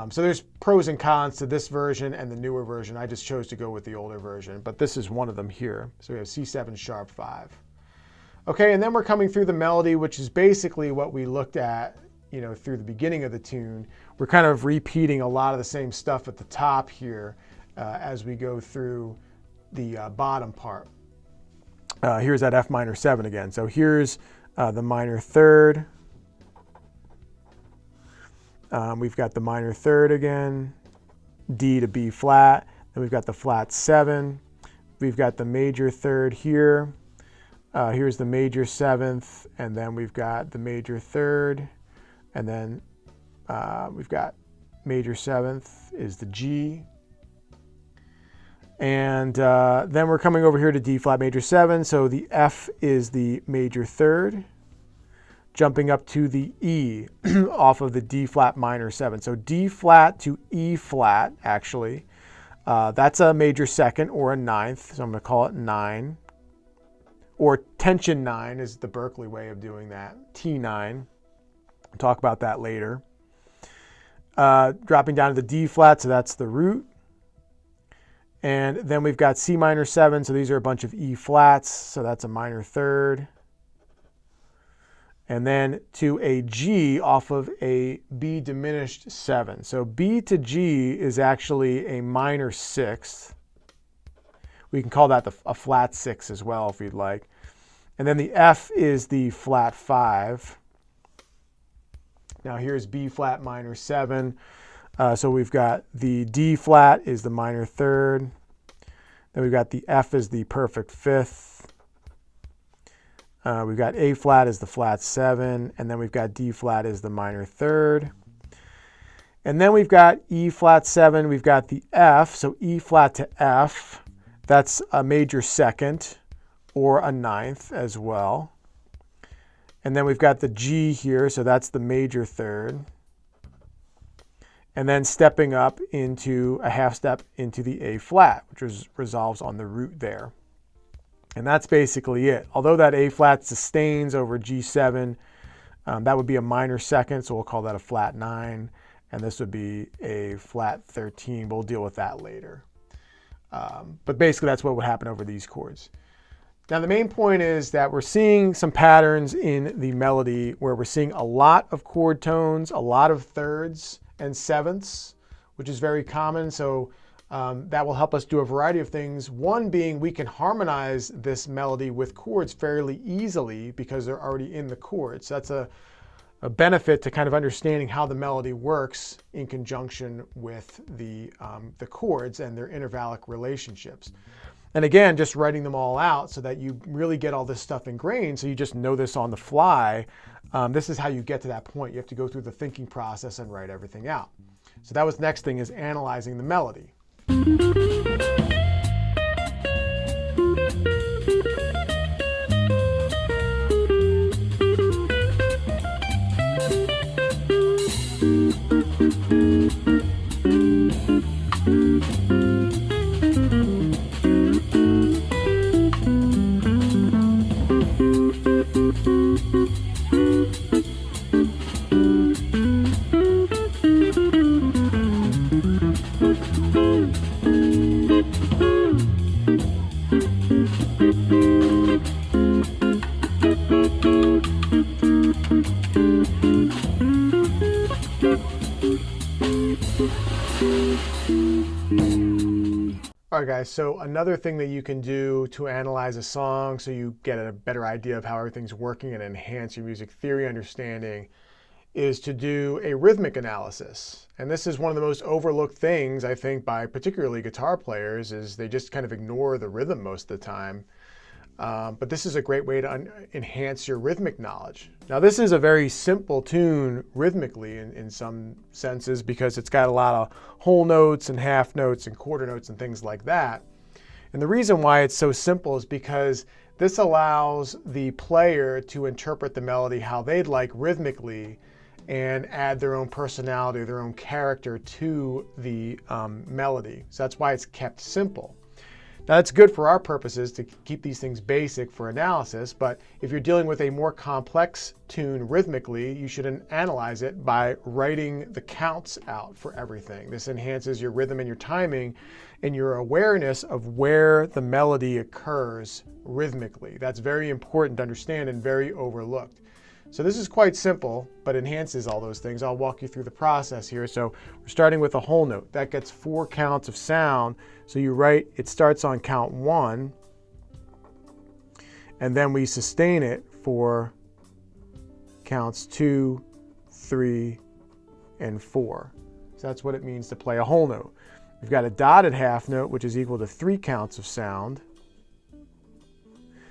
So there's pros and cons to this version and the newer version. I just chose to go with the older version, but this is one of them here. So we have C7 sharp 5. Okay, and then we're coming through the melody, which is basically what we looked at, you know, through the beginning of the tune. We're kind of repeating a lot of the same stuff at the top here as we go through the bottom part. Here's that F minor 7 again. So here's the minor third. We've got the minor third again, D to B flat. Then we've got the flat 7. We've got the major third here. Here's the major 7th, and then we've got the major third, and then we've got major 7th is the G. And then we're coming over here to D flat major 7, so the F is the major third. jumping up to the E off of the D flat minor 7. So D flat to E flat, actually. That's a major second or a ninth, so I'm going to call it 9. Or tension 9 is the Berklee way of doing that, T9. We'll talk about that later. Dropping down to the D flat, so that's the root. And then we've got C minor 7, so these are a bunch of E flats, so that's a minor third. And then to a G off of a B diminished 7. So B to G is actually a minor 6th. We can call that a flat 6 as well if you'd like. And then the F is the flat 5. Now here's B flat minor 7. So we've got the D flat is the minor third. Then we've got the F is the perfect 5th. We've got A flat is the flat 7. And then we've got D flat is the minor third. And then we've got E flat 7. We've got the F. So E flat to F. That's a major second or a ninth as well. And then we've got the G here, so that's the major third. And then stepping up into a half step into the A flat, which resolves on the root there. And that's basically it. Although that A flat sustains over G7, that would be a minor second, so we'll call that a flat 9. And this would be a flat 13. We'll deal with that later. But basically that's what would happen over these chords. Now the main point is that we're seeing some patterns in the melody where we're seeing a lot of chord tones, a lot of thirds and sevenths, which is very common. So that will help us do a variety of things. One being we can harmonize this melody with chords fairly easily because they're already in the chords. That's a benefit to kind of understanding how the melody works in conjunction with the chords and their intervallic relationships. And again, just writing them all out so that you really get all this stuff ingrained, so you just know this on the fly. This is how you get to that point. You have to go through the thinking process and write everything out. So that was the next thing, is analyzing the melody. All right, guys, so another thing that you can do to analyze a song so you get a better idea of how everything's working and enhance your music theory understanding is to do a rhythmic analysis. And this is one of the most overlooked things, I think, by particularly guitar players, is they just kind of ignore the rhythm most of the time. But this is a great way to enhance your rhythmic knowledge. Now, this is a very simple tune rhythmically in some senses because it's got a lot of whole notes and half notes and quarter notes and things like that. And the reason why it's so simple is because this allows the player to interpret the melody how they'd like rhythmically and add their own personality, their own character to the melody. So that's why it's kept simple. Now that's good for our purposes to keep these things basic for analysis, but if you're dealing with a more complex tune rhythmically, you should analyze it by writing the counts out for everything. This enhances your rhythm and your timing and your awareness of where the melody occurs rhythmically. That's very important to understand and very overlooked. So this is quite simple, but enhances all those things. I'll walk you through the process here. So we're starting with a whole note. That gets 4 counts of sound. So you write, it starts on count 1, and then we sustain it for counts 2, 3, and 4. So that's what it means to play a whole note. We've got a dotted half note, which is equal to 3 counts of sound.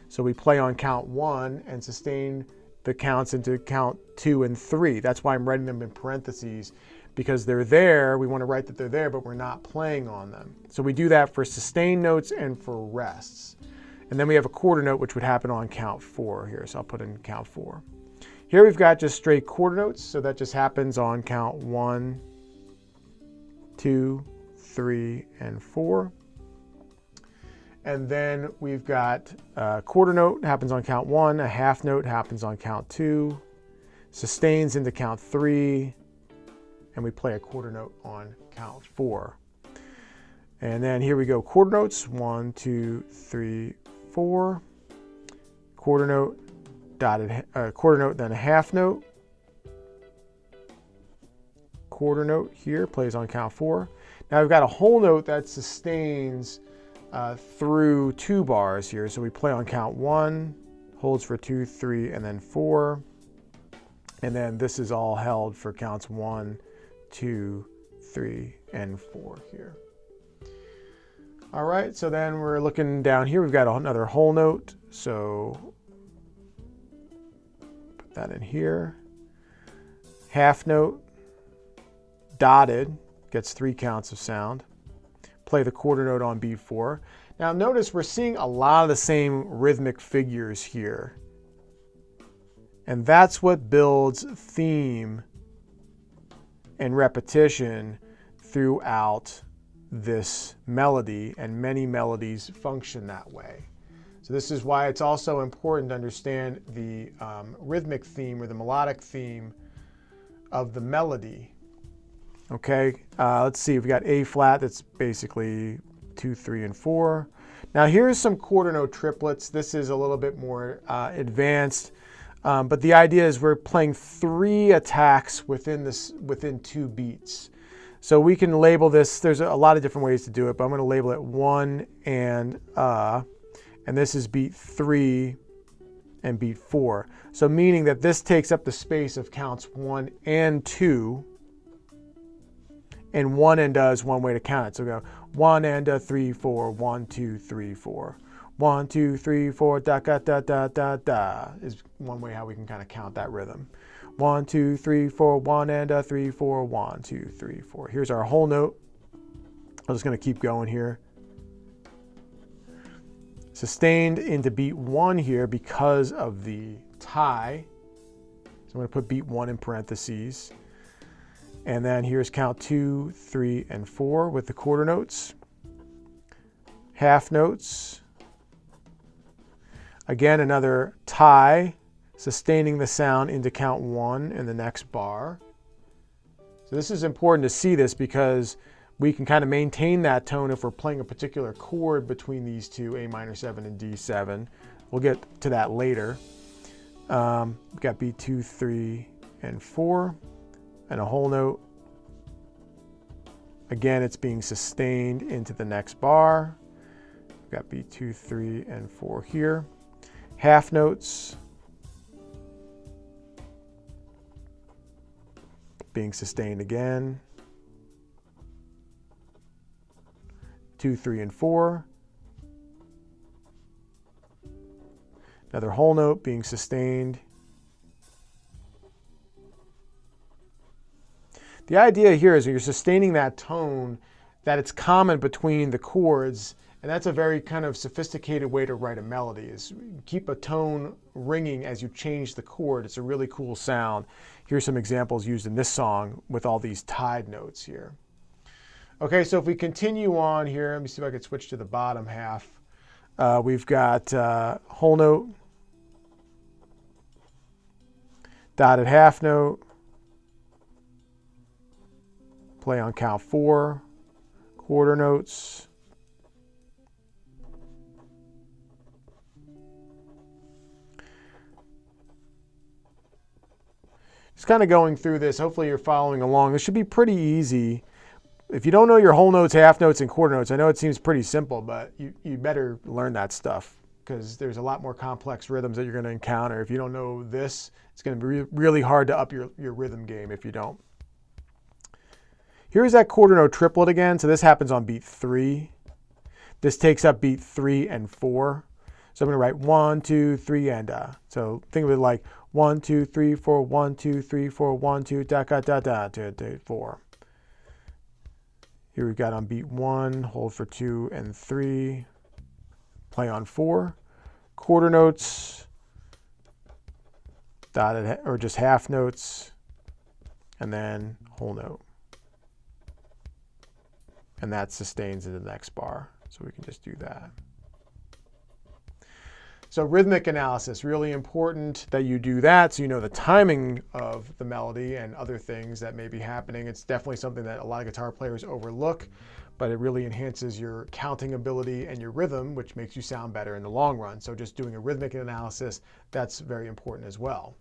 So we play on count 1 and sustain the counts into count 2 and 3. That's why I'm writing them in parentheses, because they're there. We want to write that they're there, but we're not playing on them. So we do that for sustained notes and for rests. And then we have a quarter note, which would happen on count 4 here. So I'll put in count 4. Here we've got just straight quarter notes, so that just happens on count 1, 2, 3, and 4. And then we've got a quarter note happens on count 1, a half note happens on count 2, sustains into count 3, and we play a quarter note on count 4. And then here we go, quarter notes, 1, 2, 3, 4, quarter note, dotted quarter note, then a half note, quarter note here, plays on count 4. Now we've got a whole note that sustains through 2 bars here, so we play on count 1, holds for 2, 3, and then 4, and then this is all held for counts 1, 2, 3, and 4 here. All right, so then we're looking down here, we've got another whole note, so that in here. Half note, dotted, gets 3 counts of sound. Play the quarter note on beat 4. Now notice we're seeing a lot of the same rhythmic figures here. And that's what builds theme and repetition throughout this melody, and many melodies function that way. So this is why it's also important to understand the rhythmic theme or the melodic theme of the melody. Okay, let's see, we've got A flat, that's basically 2, 3, and 4. Now here's some quarter note triplets. This is a little bit more advanced, but the idea is we're playing 3 attacks within 2 beats. So we can label this, there's a lot of different ways to do it, but I'm going to label it 1 and this is beat 3 and beat 4. So meaning that this takes up the space of counts 1 and 2, and 1 and is one way to count it. So we go 1 and 3, 4, 1, 2, 3, 4. 1, 2, 3, 4, da da da da da da is one way how we can kind of count that rhythm. 1, 2, 3, 4, 1 and 3, 4, 1, 2, 3, 4. Here's our whole note. I'm just going to keep going here. Sustained into beat 1 here because of the tie. So I'm going to put beat 1 in parentheses. And then here's count 2, 3, and 4 with the quarter notes. Half notes. Again, another tie, sustaining the sound into count 1 in the next bar. So this is important to see this because we can kind of maintain that tone if we're playing a particular chord between these two, A minor 7 and D7. We'll get to that later. We've got beat 2, 3, and 4, and a whole note. Again, it's being sustained into the next bar. We've got beat 2, 3, and 4 here. Half notes. Being sustained again. 2, 3, and 4. Another whole note being sustained. The idea here is you're sustaining that tone, that it's common between the chords, and that's a very kind of sophisticated way to write a melody, is keep a tone ringing as you change the chord. It's a really cool sound. Here's some examples used in this song with all these tied notes here. Okay, so if we continue on here, let me see if I could switch to the bottom half. We've got whole note, dotted half note, play on count 4, quarter notes, just kind of going through this. Hopefully you're following along. This should be pretty easy. If you don't know your whole notes, half notes, and quarter notes, I know it seems pretty simple, but you better learn that stuff because there's a lot more complex rhythms that you're going to encounter. If you don't know this, it's going to be really hard to up your rhythm game if you don't. Here's that quarter note triplet again. So this happens on beat 3. This takes up beat 3 and 4. So I'm going to write 1, 2, 3, and so think of it like 1, 2, 3, 4, 1, 2, 3, 4, 1, 2, da da da da da 4. Here we've got on beat 1, hold for 2 and 3, play on 4, quarter notes, dotted or just half notes, and then whole note. And that sustains into the next bar. So we can just do that. So rhythmic analysis, really important that you do that so you know the timing of the melody and other things that may be happening. It's definitely something that a lot of guitar players overlook, but it really enhances your counting ability and your rhythm, which makes you sound better in the long run. So just doing a rhythmic analysis, that's very important as well.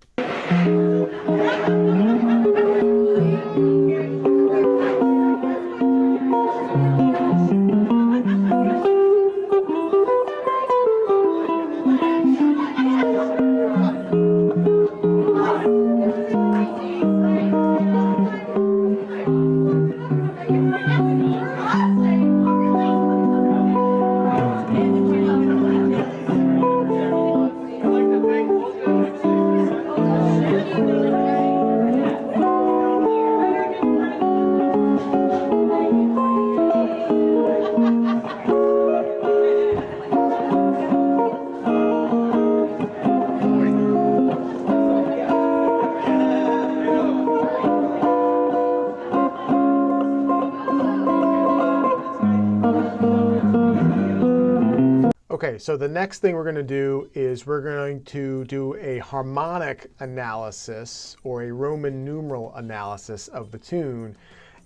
Okay, so the next thing we're going to do is we're going to do a harmonic analysis or a Roman numeral analysis of the tune.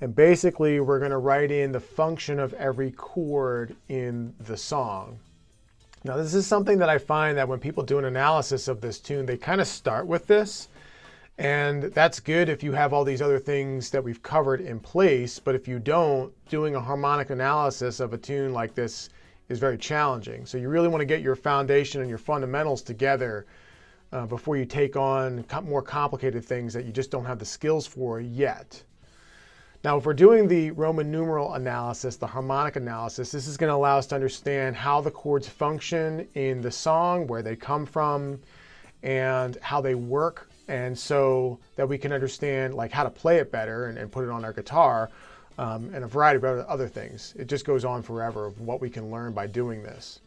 And basically, we're going to write in the function of every chord in the song. Now, this is something that I find that when people do an analysis of this tune, they kind of start with this. And that's good if you have all these other things that we've covered in place. But if you don't, doing a harmonic analysis of a tune like this is very challenging. So you really want to get your foundation and your fundamentals together before you take on more complicated things that you just don't have the skills for yet. Now, if we're doing the Roman numeral analysis, the harmonic analysis, this is going to allow us to understand how the chords function in the song, where they come from, and how they work, and so that we can understand like how to play it better and put it on our guitar. And a variety of other things. It just goes on forever of what we can learn by doing this.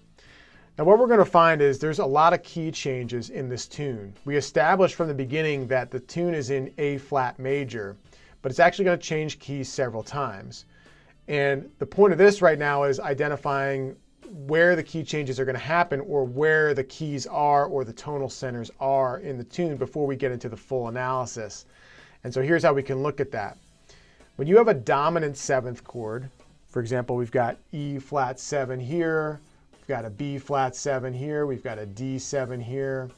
Now what we're going to find is there's a lot of key changes in this tune. We established from the beginning that the tune is in A flat major, but it's actually going to change keys several times. And the point of this right now is identifying where the key changes are going to happen or where the keys are or the tonal centers are in the tune before we get into the full analysis. And so here's how we can look at that. When you have a dominant seventh chord, for example, we've got E flat 7 here, we've got a B flat 7 here, we've got a D7 here,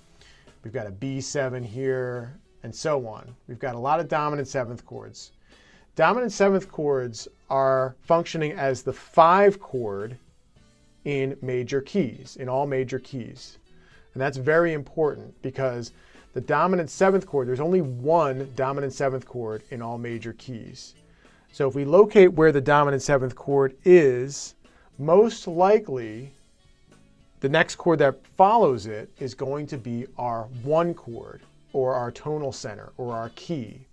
we've got a B7 here, and so on. We've got a lot of dominant seventh chords. Dominant seventh chords are functioning as the 5 chord in major keys, in all major keys. And that's very important because the dominant seventh chord, there's only one dominant seventh chord in all major keys. So if we locate where the dominant seventh chord is, most likely the next chord that follows it is going to be our 1 chord or our tonal center or our key.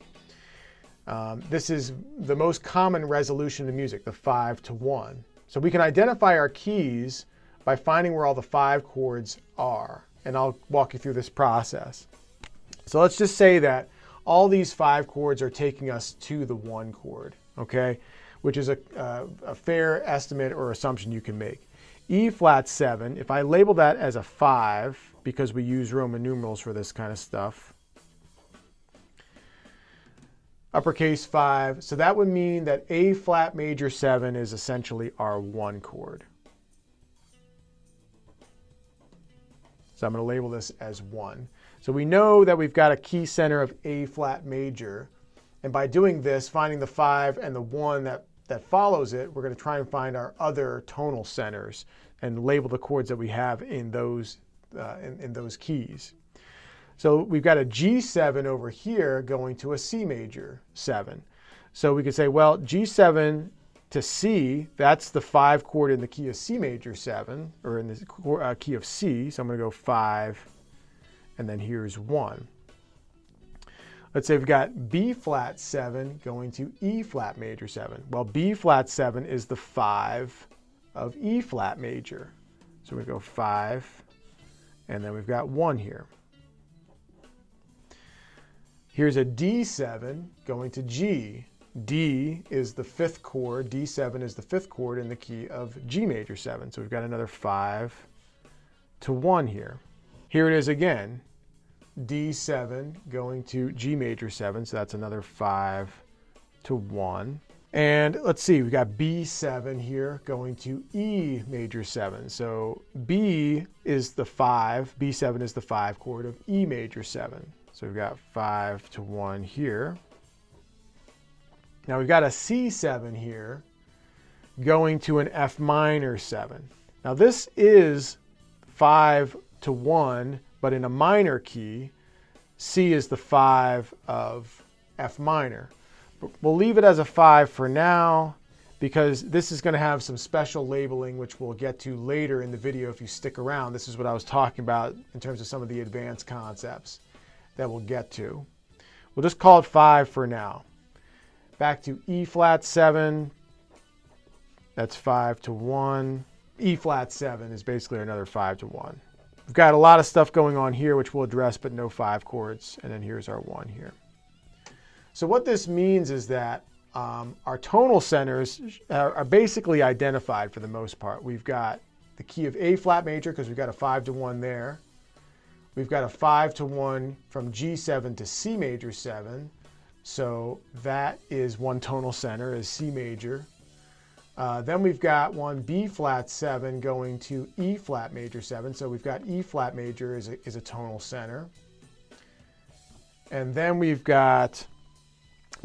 This is the most common resolution in music, the 5 to 1. So we can identify our keys by finding where all the 5 chords are. And I'll walk you through this process. So let's just say that all these 5 chords are taking us to the 1 chord, okay? Which is a fair estimate or assumption you can make. E flat 7, if I label that as a 5, because we use Roman numerals for this kind of stuff, uppercase 5, so that would mean that A flat major 7 is essentially our 1 chord. So I'm going to label this as 1. So we know that we've got a key center of A flat major. And by doing this, finding the 5 and the 1 that follows it, we're going to try and find our other tonal centers and label the chords that we have in those keys. So we've got a G7 over here going to a C major 7. So we could say, well, G7 to C, that's the 5 chord in the key of C major 7, or in the key of C. So I'm going to go 5, and then here's 1. Let's say we've got B flat 7 going to E flat major 7. Well, B flat 7 is the 5 of E flat major. So we go 5, and then we've got 1 here. Here's a D7 going to G. D is the 5th chord, D7 is the 5th chord in the key of G major 7. So we've got another 5 to 1 here. Here it is again, D7 going to G major 7, so that's another 5 to 1. And let's see, we've got B7 here going to E major 7. So B is the 5, B7 is the 5 chord of E major 7. So we've got 5 to 1 here. Now we've got a C7 here going to an F minor 7. Now this is 5 to 1, but in a minor key. C is the 5 of F minor. But we'll leave it as a 5 for now because this is going to have some special labeling, which we'll get to later in the video if you stick around. This is what I was talking about in terms of some of the advanced concepts that we'll get to. We'll just call it 5 for now. Back to E flat 7, that's 5 to 1. E flat 7 is basically another 5 to 1. We've got a lot of stuff going on here, which we'll address, but no 5 chords. And then here's our 1 here. So what this means is that our tonal centers are basically identified for the most part. We've got the key of A flat major because we've got a 5 to 1 there. We've got a 5 to 1 from G7 to C major 7. So that is one tonal center, is C major. Then we've got one B flat 7 going to E flat major 7. So we've got E flat major is a tonal center. And then we've got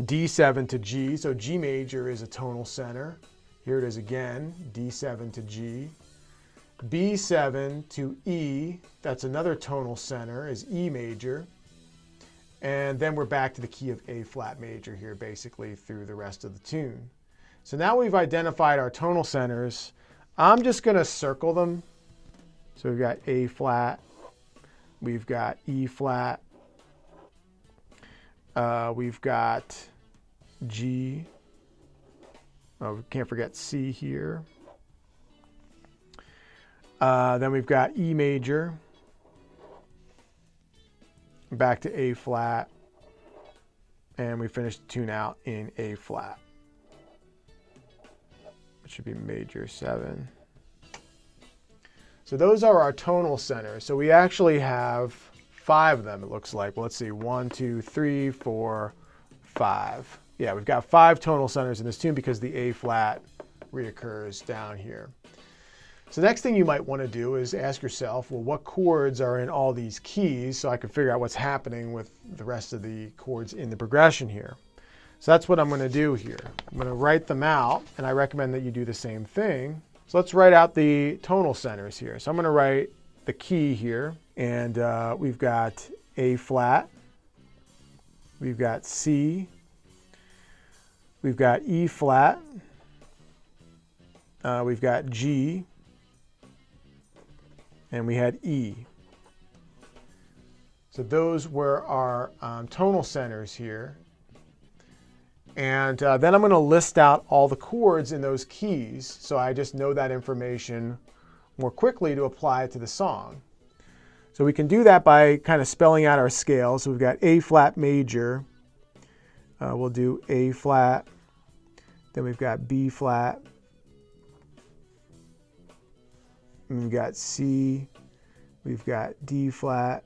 D7 to G. So G major is a tonal center. Here it is again, D7 to G. B7 to E, that's another tonal center, is E major. And then we're back to the key of A flat major here, basically through the rest of the tune. So now we've identified our tonal centers. I'm just going to circle them. So we've got A flat, we've got E flat, we've got G. Oh, we can't forget C here. Then we've got E major. Back to A flat, and we finish the tune out in A flat. It should be major 7. So those are our tonal centers. So we actually have 5 of them, it looks like. Well, let's see, 1, 2, 3, 4, 5. Yeah, we've got 5 tonal centers in this tune because the A flat reoccurs down here. So the next thing you might want to do is ask yourself, well, what chords are in all these keys so I can figure out what's happening with the rest of the chords in the progression here. So that's what I'm going to do here. I'm going to write them out, and I recommend that you do the same thing. So let's write out the tonal centers here. So I'm going to write the key here, and we've got A flat, we've got C, we've got E flat, we've got G, and we had E. So those were our tonal centers here. And then I'm going to list out all the chords in those keys so I just know that information more quickly to apply it to the song. So we can do that by kind of spelling out our scales. So we've got A flat major. We'll do A flat. Then we've got B flat. And we've got C, we've got D flat,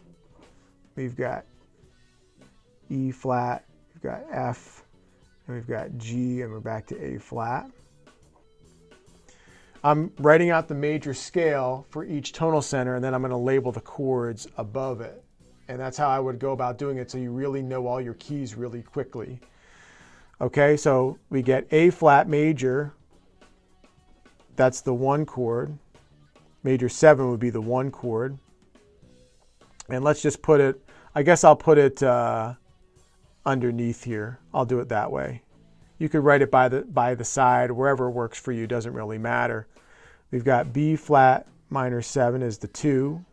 we've got E flat, we've got F, and we've got G, and we're back to A flat. I'm writing out the major scale for each tonal center, and then I'm going to label the chords above it. And that's how I would go about doing it so you really know all your keys really quickly. Okay, so we get A flat major, that's the 1 chord. Major 7 would be the 1 chord. And let's just put it, I guess I'll put it underneath here. I'll do it that way. You could write it by the side, wherever works for you, doesn't really matter. We've got B flat minor 7 is the 2.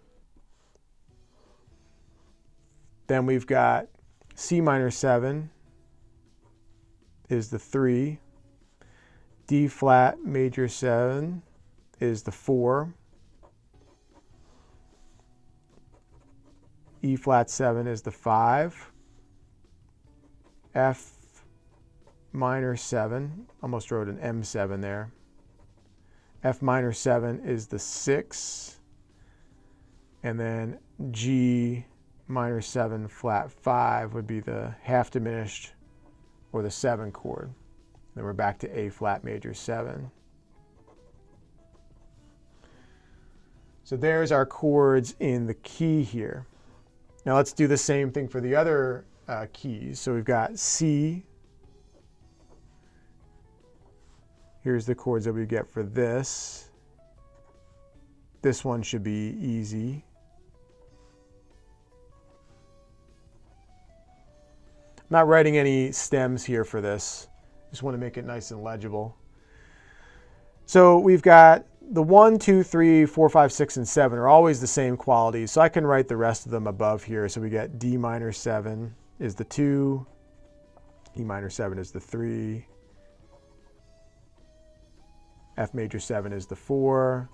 Then we've got C minor 7 is the 3. D flat major 7 is the 4. E flat 7 is the 5. F minor 7, almost wrote an M7 there. F minor 7 is the 6, and then G minor 7 flat 5 would be the half diminished or the 7 chord. Then we're back to A flat major 7. So there's our chords in the key here. Now let's do the same thing for the other keys. So we've got C. Here's the chords that we get for this. This one should be easy. I'm not writing any stems here for this. Just want to make it nice and legible. So we've got the 1, 2, 3, 4, 5, 6, and 7 are always the same qualities. So I can write the rest of them above here. So we get D minor 7 is the 2, E minor 7 is the 3, F major 7 is the 4,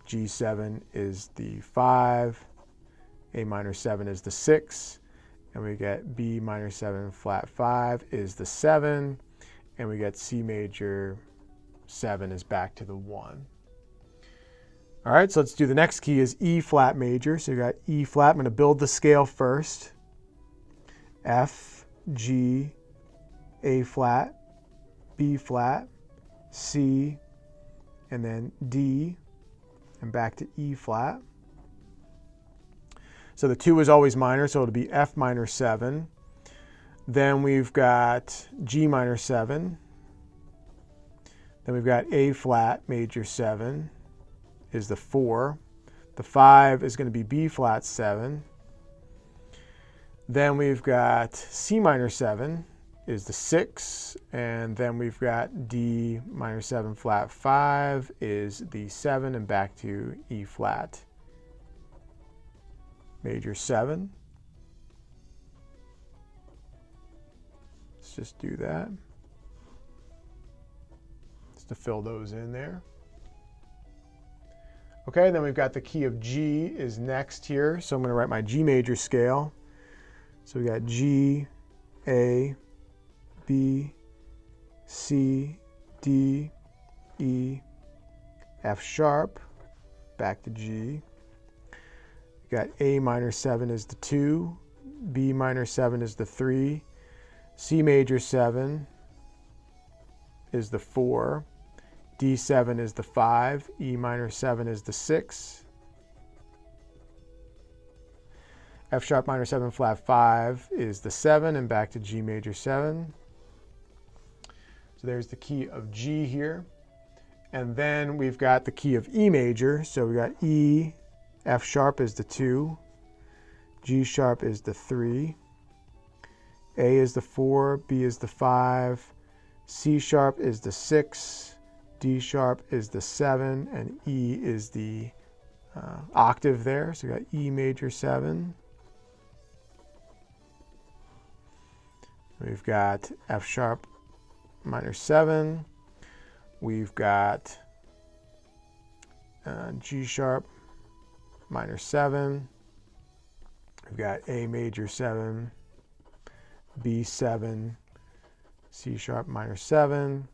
G7 is the 5, A minor 7 is the 6, and we get B minor 7 flat 5 is the 7, and we get C major 7 is back to the 1. All right, so let's do the next key is E flat major. So you got E flat. I'm going to build the scale first. F, G, A flat, B flat, C, and then D, and back to E flat. So the 2 is always minor, so it'll be F minor 7. Then we've got G minor 7. Then we've got A flat major 7 is the 4. The 5 is going to be B flat 7. Then we've got C minor 7 is the 6. And then we've got D minor 7 flat 5 is the 7, and back to E flat major 7. Let's just do that. Just to fill those in there. Okay, then we've got the key of G is next here. So I'm going to write my G major scale. So we got G, A, B, C, D, E, F sharp, back to G. We got A minor 7 is the 2, B minor 7 is the 3, C major 7 is the 4, D7 is the 5, E minor 7 is the 6, F sharp minor 7 flat 5 is the 7, and back to G major 7. So there's the key of G here. And then we've got the key of E major. So we got E, F sharp is the 2, G sharp is the 3, A is the 4, B is the 5, C sharp is the 6, D sharp is the 7, and E is the octave there. So we got E major 7. We've got F sharp minor 7. We've got G sharp minor 7. We've got A major 7, B7, C sharp minor 7,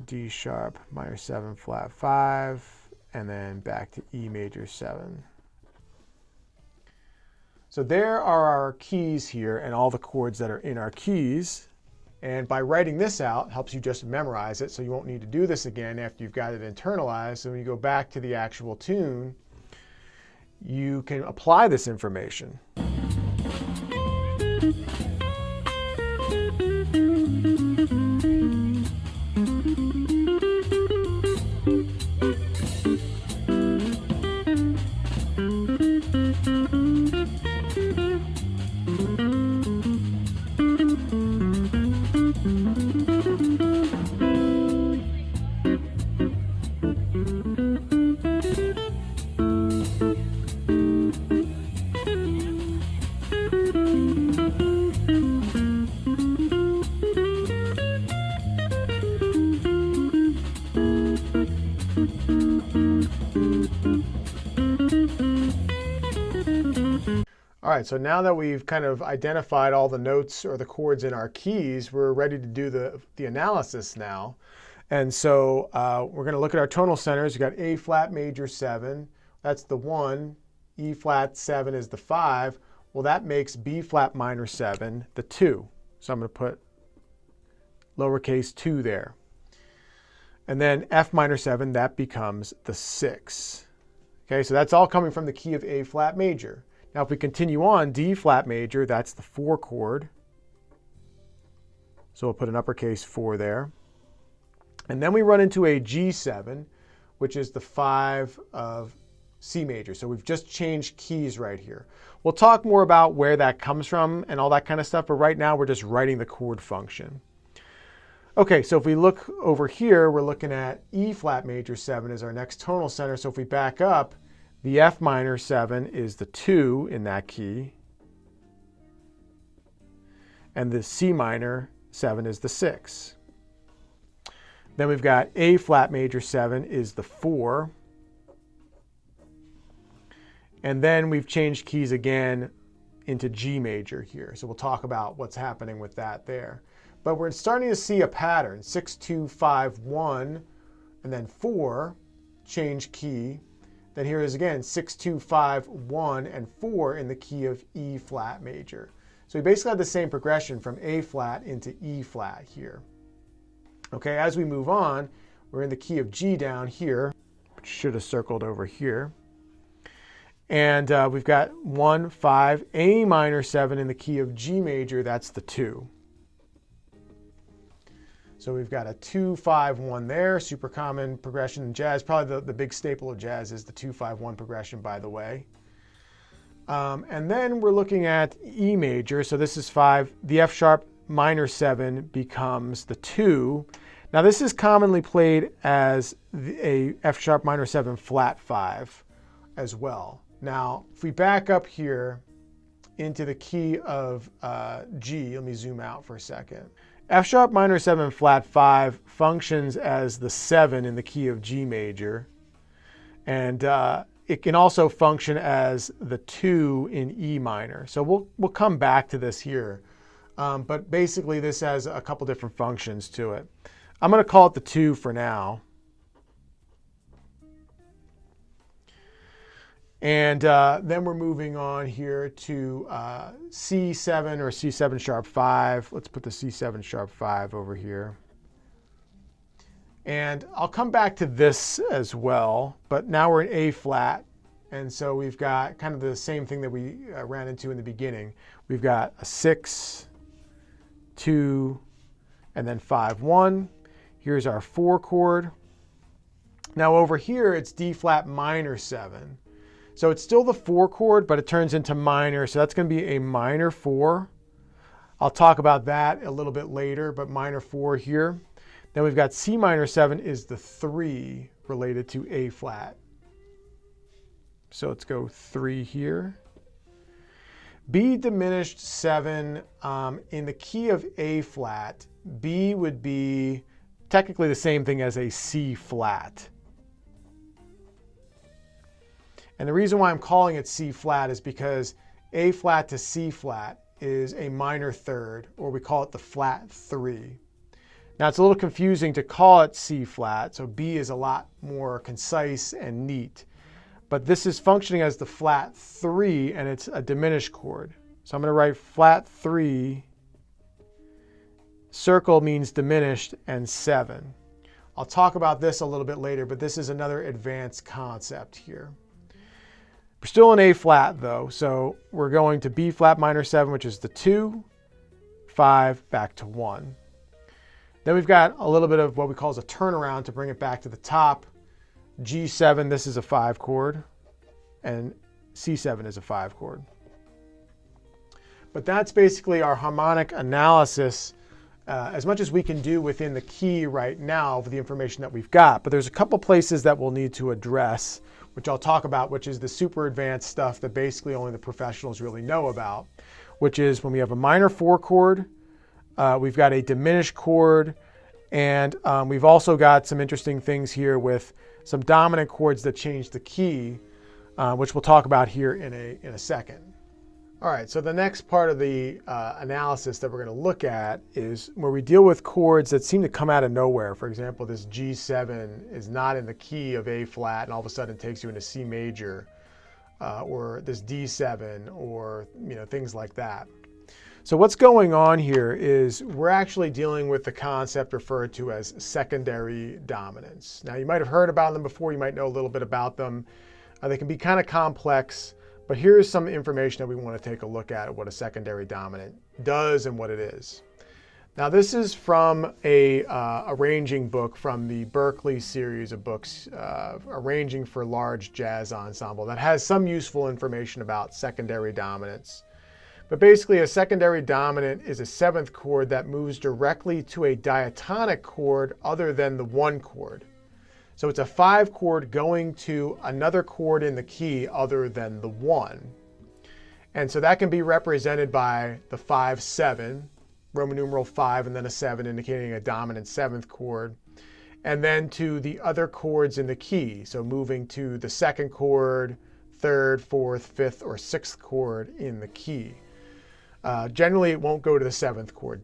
D sharp minor 7 flat 5, and then back to E major 7. So there are our keys here and all the chords that are in our keys. And by writing this out helps you just memorize it, so you won't need to do this again after you've got it internalized. So when you go back to the actual tune, you can apply this information. right, so now that we've kind of identified all the notes or the chords in our keys, we're ready to do the analysis now. And so we're going to look at our tonal centers. We've got A flat major 7, that's the 1. E flat 7 is the 5. Well, that makes B flat minor 7 the 2. So I'm going to put lowercase 2 there. And then F minor 7, that becomes the 6. Okay, so that's all coming from the key of A flat major. Now if we continue on, D flat major, that's the 4 chord. So we'll put an uppercase 4 there. And then we run into a G7, which is the 5 of C major. So we've just changed keys right here. We'll talk more about where that comes from and all that kind of stuff, but right now we're just writing the chord function. Okay, so if we look over here, we're looking at E flat major 7 as our next tonal center. So if we back up, the F minor 7 is the 2 in that key, and the C minor 7 is the 6. Then we've got A flat major 7 is the 4. And then we've changed keys again into G major here. So we'll talk about what's happening with that there. But we're starting to see a pattern, 6, 2, 5, 1, and then 4, change key. Then here is again 6, 2, 5, 1, and 4 in the key of E flat major. So we basically have the same progression from A flat into E flat here. Okay, as we move on, we're in the key of G down here, which should have circled over here. And we've got 1, 5, A minor 7 in the key of G major, that's the 2. So we've got a 2, 5, 1 there, super common progression in jazz. Probably the big staple of jazz is the 2, 5, 1 progression, by the way. And then we're looking at E major. So this is 5. The F sharp minor 7 becomes the 2. Now this is commonly played as a F sharp minor 7 flat 5 as well. Now, if we back up here into the key of G, let me zoom out for a second. F sharp minor 7 flat 5 functions as the 7 in the key of G major. And it can also function as the 2 in E minor. So we'll come back to this here. But basically this has a couple different functions to it. I'm going to call it the 2 for now. And then we're moving on here to C7 or C7 sharp 5. Let's put the C7 sharp 5 over here. And I'll come back to this as well, but now we're in A flat. And so we've got kind of the same thing that we ran into in the beginning. We've got a 6, 2, and then 5, 1. Here's our 4 chord. Now over here, it's D flat minor 7. So it's still the 4 chord, but it turns into minor. So that's going to be a minor 4. I'll talk about that a little bit later, but minor 4 here. Then we've got C minor 7 is the 3 related to A flat. So let's go 3 here. B diminished 7 in the key of A flat. B would be technically the same thing as a C flat. And the reason why I'm calling it C flat is because A flat to C flat is a minor third, or we call it the flat 3. Now it's a little confusing to call it C flat, so B is a lot more concise and neat. But this is functioning as the flat 3, and it's a diminished chord. So I'm going to write flat 3, circle means diminished, and 7. I'll talk about this a little bit later, but this is another advanced concept here. We're still in A flat though, so we're going to B flat minor 7, which is the 2, 5, back to 1. Then we've got a little bit of what we call a turnaround to bring it back to the top. G7, this is a 5 chord, and C7 is a 5 chord. But that's basically our harmonic analysis, as much as we can do within the key right now with the information that we've got. But there's a couple places that we'll need to address, which I'll talk about, which is the super advanced stuff that basically only the professionals really know about, which is when we have a minor 4 chord, we've got a diminished chord, and we've also got some interesting things here with some dominant chords that change the key, which we'll talk about here in a second. All right, so the next part of the analysis that we're going to look at is where we deal with chords that seem to come out of nowhere. For example, this G7 is not in the key of A flat and all of a sudden it takes you into C major, or this D7, or things like that. So what's going on here is we're actually dealing with the concept referred to as secondary dominants. Now, you might have heard about them before, you might know a little bit about them. They can be kind of complex. But here's some information that we want to take a look at what a secondary dominant does and what it is. Now this is from a arranging book from the Berkeley series of books, Arranging for Large Jazz Ensemble, that has some useful information about secondary dominants. But basically a secondary dominant is a seventh chord that moves directly to a diatonic chord other than the one chord. So it's a 5 chord going to another chord in the key other than the 1. And so that can be represented by the 5-7, Roman numeral 5 and then a 7 indicating a dominant 7th chord, and then to the other chords in the key. So moving to the 2nd chord, 3rd, 4th, 5th, or 6th chord in the key. Generally, it won't go to the 7th chord.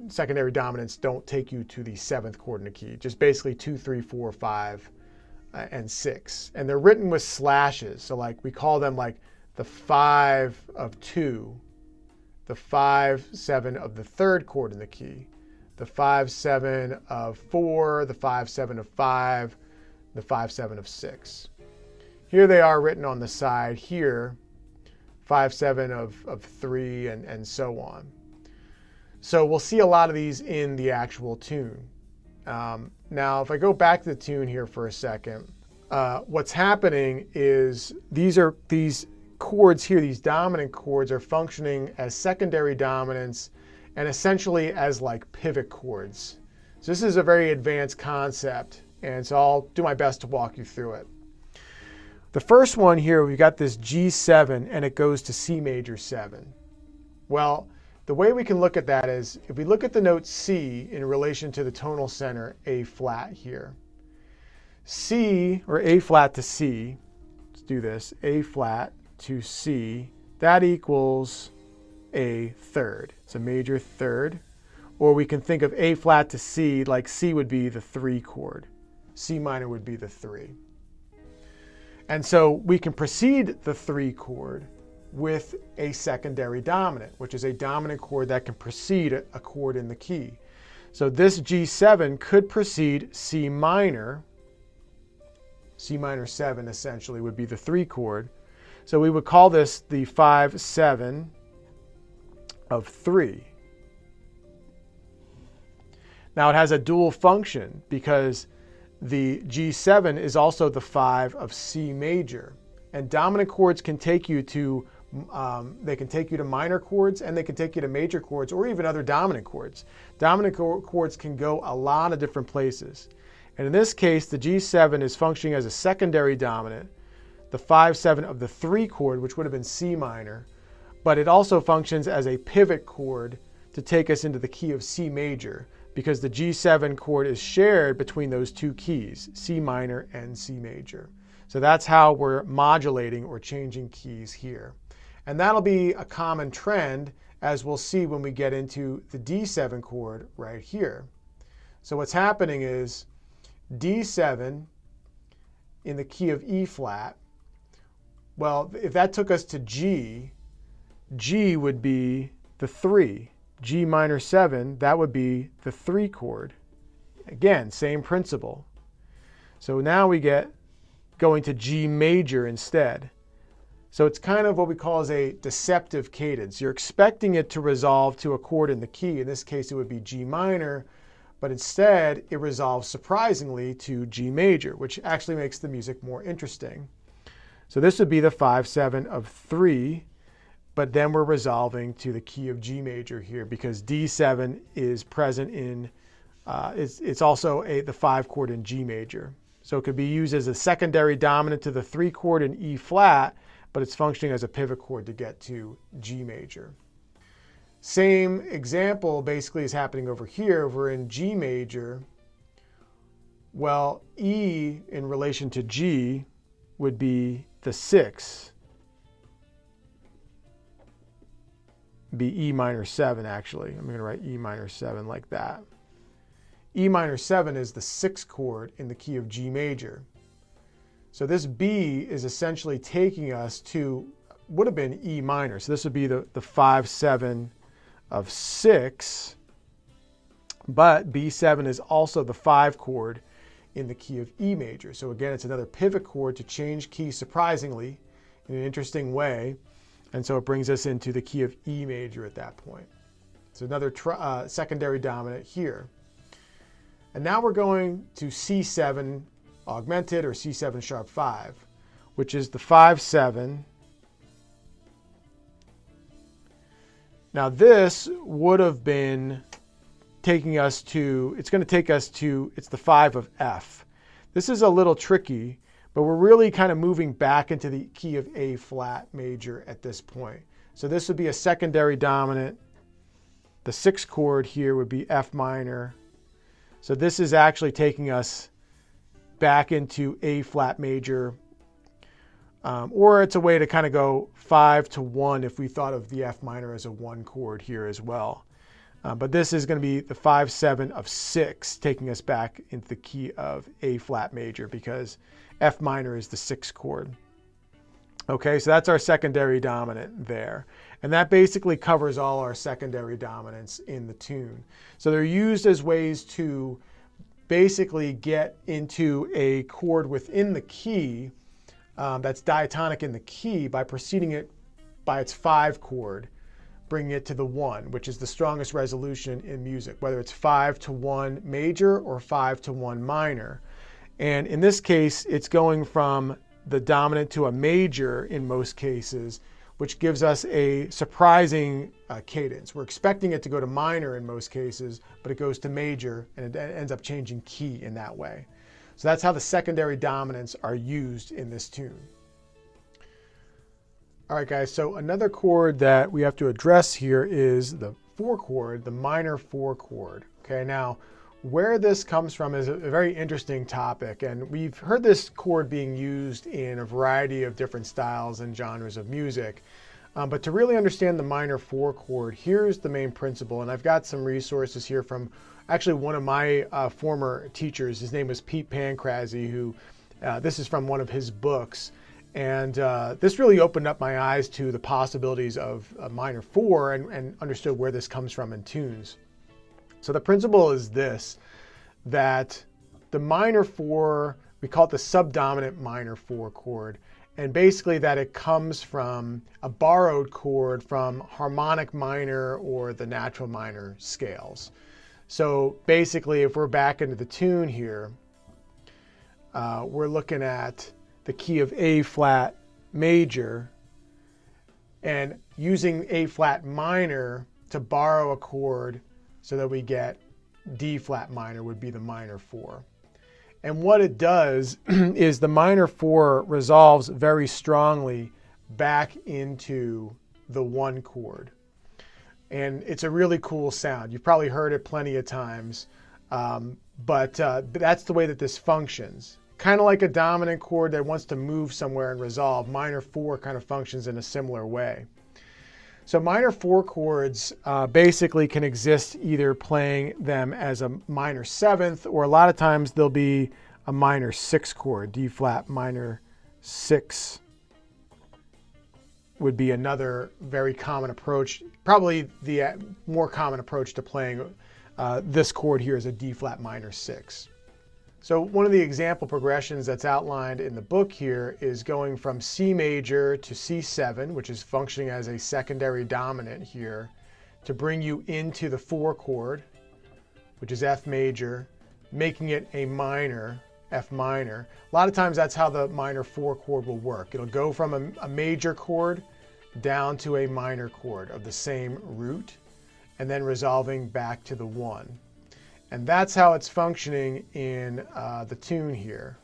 Secondary dominants don't take you to the 7th chord in the key. Just basically 2, 3, 4, 5, and 6. And they're written with slashes. So like we call them like the 5 of 2, the 5-7 of the 3rd chord in the key, the 5-7 of 4, the 5-7 of 5, the 5-7 of 6. Here they are written on the side here. 5-7 of 3, and so on. So we'll see a lot of these in the actual tune. Now, if I go back to the tune here for a second, what's happening is these chords here, these dominant chords, are functioning as secondary dominants and essentially as like pivot chords. So this is a very advanced concept, and so I'll do my best to walk you through it. The first one here, we've got this G7 and it goes to C major 7. Well, the way we can look at that is if we look at the note C in relation to the tonal center A flat here. C, or A flat to C, let's do this, A flat to C, that equals a third. It's a major third. Or we can think of A flat to C like C would be the 3 chord. C minor would be the 3. And so we can precede the 3 chord with a secondary dominant, which is a dominant chord that can precede a chord in the key. So this G7 could precede C minor. C minor 7 essentially would be the 3 chord. So we would call this the 5-7 of 3. Now it has a dual function because the G7 is also the 5 of C major. And dominant chords can take you to minor chords, and they can take you to major chords, or even other dominant chords. Dominant chords can go a lot of different places. And in this case, the G7 is functioning as a secondary dominant, the 5-7 of the 3 chord, which would have been C minor, but it also functions as a pivot chord to take us into the key of C major, because the G7 chord is shared between those 2 keys, C minor and C major. So that's how we're modulating or changing keys here. And that'll be a common trend, as we'll see when we get into the D7 chord right here. So what's happening is D7 in the key of E flat, well, if that took us to G, G would be the 3. G minor 7, that would be the 3 chord. Again, same principle. So now we get going to G major instead. So it's kind of what we call as a deceptive cadence. You're expecting it to resolve to a chord in the key. In this case, it would be G minor, but instead it resolves surprisingly to G major, which actually makes the music more interesting. So this would be the 5-7 of 3. But then we're resolving to the key of G major here because D7 is present in, it's also the 5 chord in G major. So it could be used as a secondary dominant to the 3 chord in E flat, but it's functioning as a pivot chord to get to G major. Same example basically is happening over here. We're in G major. Well, E in relation to G would be the 6. be E minor 7 actually. I'm going to write E minor 7 like that. E minor 7 is the 6th chord in the key of G major. So this B is essentially taking us to, would have been E minor. So this would be the 5-7 of 6, but B7 is also the 5 chord in the key of E major. So again, it's another pivot chord to change key surprisingly in an interesting way. And so it brings us into the key of E major at that point. So another secondary dominant here. And now we're going to C7 augmented or C7 sharp 5, which is the 5-7. Now this would have been taking us to, it's going to take us to, it's the 5 of F. This is a little tricky, but we're really kind of moving back into the key of A flat major at this point. So this would be a secondary dominant. The 6th chord here would be F minor. So this is actually taking us back into A flat major, or it's a way to kind of go 5 to 1 if we thought of the F minor as a 1 chord here as well. But this is going to be the 5-7 of 6, taking us back into the key of A flat major because F minor is the 6th chord. Okay, so that's our secondary dominant there. And that basically covers all our secondary dominants in the tune. So they're used as ways to basically get into a chord within the key that's diatonic in the key by preceding it by its 5 chord, bringing it to the 1, which is the strongest resolution in music, whether it's 5 to 1 major or 5 to 1 minor. And in this case, it's going from the dominant to a major in most cases, which gives us a surprising cadence. We're expecting it to go to minor in most cases, but it goes to major and it ends up changing key in that way. So that's how the secondary dominants are used in this tune. All right, guys, so another chord that we have to address here is the 4 chord, the minor 4 chord. Okay, now where this comes from is a very interesting topic, and we've heard this chord being used in a variety of different styles and genres of music. But to really understand the minor 4 chord, here's the main principle, and I've got some resources here from actually one of my former teachers. His name was Pete Pancrazzi, who this is from one of his books. And this really opened up my eyes to the possibilities of a minor 4 and understood where this comes from in tunes. So the principle is this, that the minor 4, we call it the subdominant minor 4 chord, and basically that it comes from a borrowed chord from harmonic minor or the natural minor scales. So basically, if we're back into the tune here, we're looking at the key of A flat major and using A flat minor to borrow a chord so that we get D flat minor would be the minor 4. And what it does is the minor 4 resolves very strongly back into the 1 chord. And it's a really cool sound. You've probably heard it plenty of times, but that's the way that this functions. Kind of like a dominant chord that wants to move somewhere and resolve, minor 4 kind of functions in a similar way. So minor 4 chords basically can exist either playing them as a minor 7th, or a lot of times they'll be a minor 6 chord. D flat minor 6 would be another very common approach, probably the more common approach to playing this chord here is a D flat minor 6. So one of the example progressions that's outlined in the book here is going from C major to C7, which is functioning as a secondary dominant here, to bring you into the 4 chord, which is F major, making it a minor, F minor. A lot of times that's how the minor 4 chord will work. It'll go from a major chord down to a minor chord of the same root, and then resolving back to the 1. And that's how it's functioning in the tune here.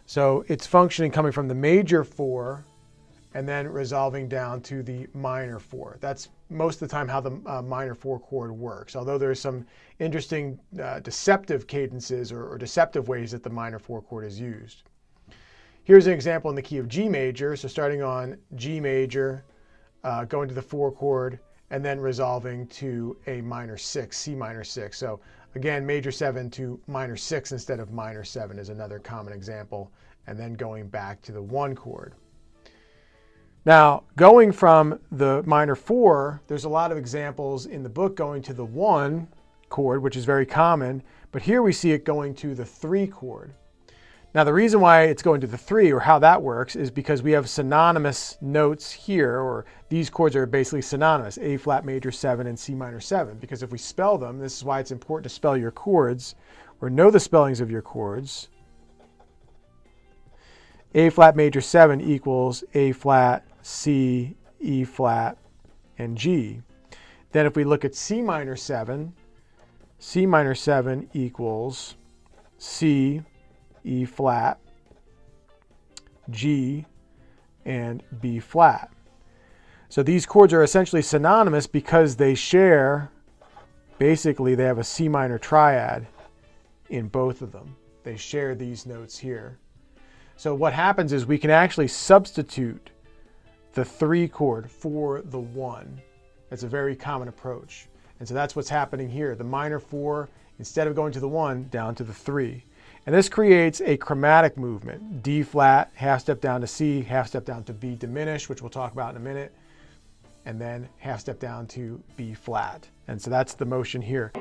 So it's functioning coming from the major 4 and then resolving down to the minor 4. That's most of the time how the minor 4 chord works, although there's some interesting deceptive cadences or deceptive ways that the minor 4 chord is used. Here's an example in the key of G major. So starting on G major, going to the 4 chord, and then resolving to a minor 6, C minor 6. So again, major 7 to minor 6 instead of minor 7 is another common example, and then going back to the 1 chord. Now, going from the minor 4, there's a lot of examples in the book going to the 1 chord, which is very common, but here we see it going to the 3 chord. Now, the reason why it's going to the 3, or how that works, is because we have synonymous notes here, or these chords are basically synonymous, A flat major 7 and C minor 7, because if we spell them, this is why it's important to spell your chords, or know the spellings of your chords. A flat major 7 equals A flat, C, E flat, and G. Then if we look at C minor 7 equals C, E flat, G, and B flat. So these chords are essentially synonymous because they share, basically they have a C minor triad in both of them. They share these notes here. So what happens is we can actually substitute the 3 chord for the 1. That's a very common approach. And so that's what's happening here. The minor 4, instead of going to the 1, down to the 3. And this creates a chromatic movement. D flat, half step down to C, half step down to B diminished, which we'll talk about in a minute, and then half step down to B flat. And so that's the motion here.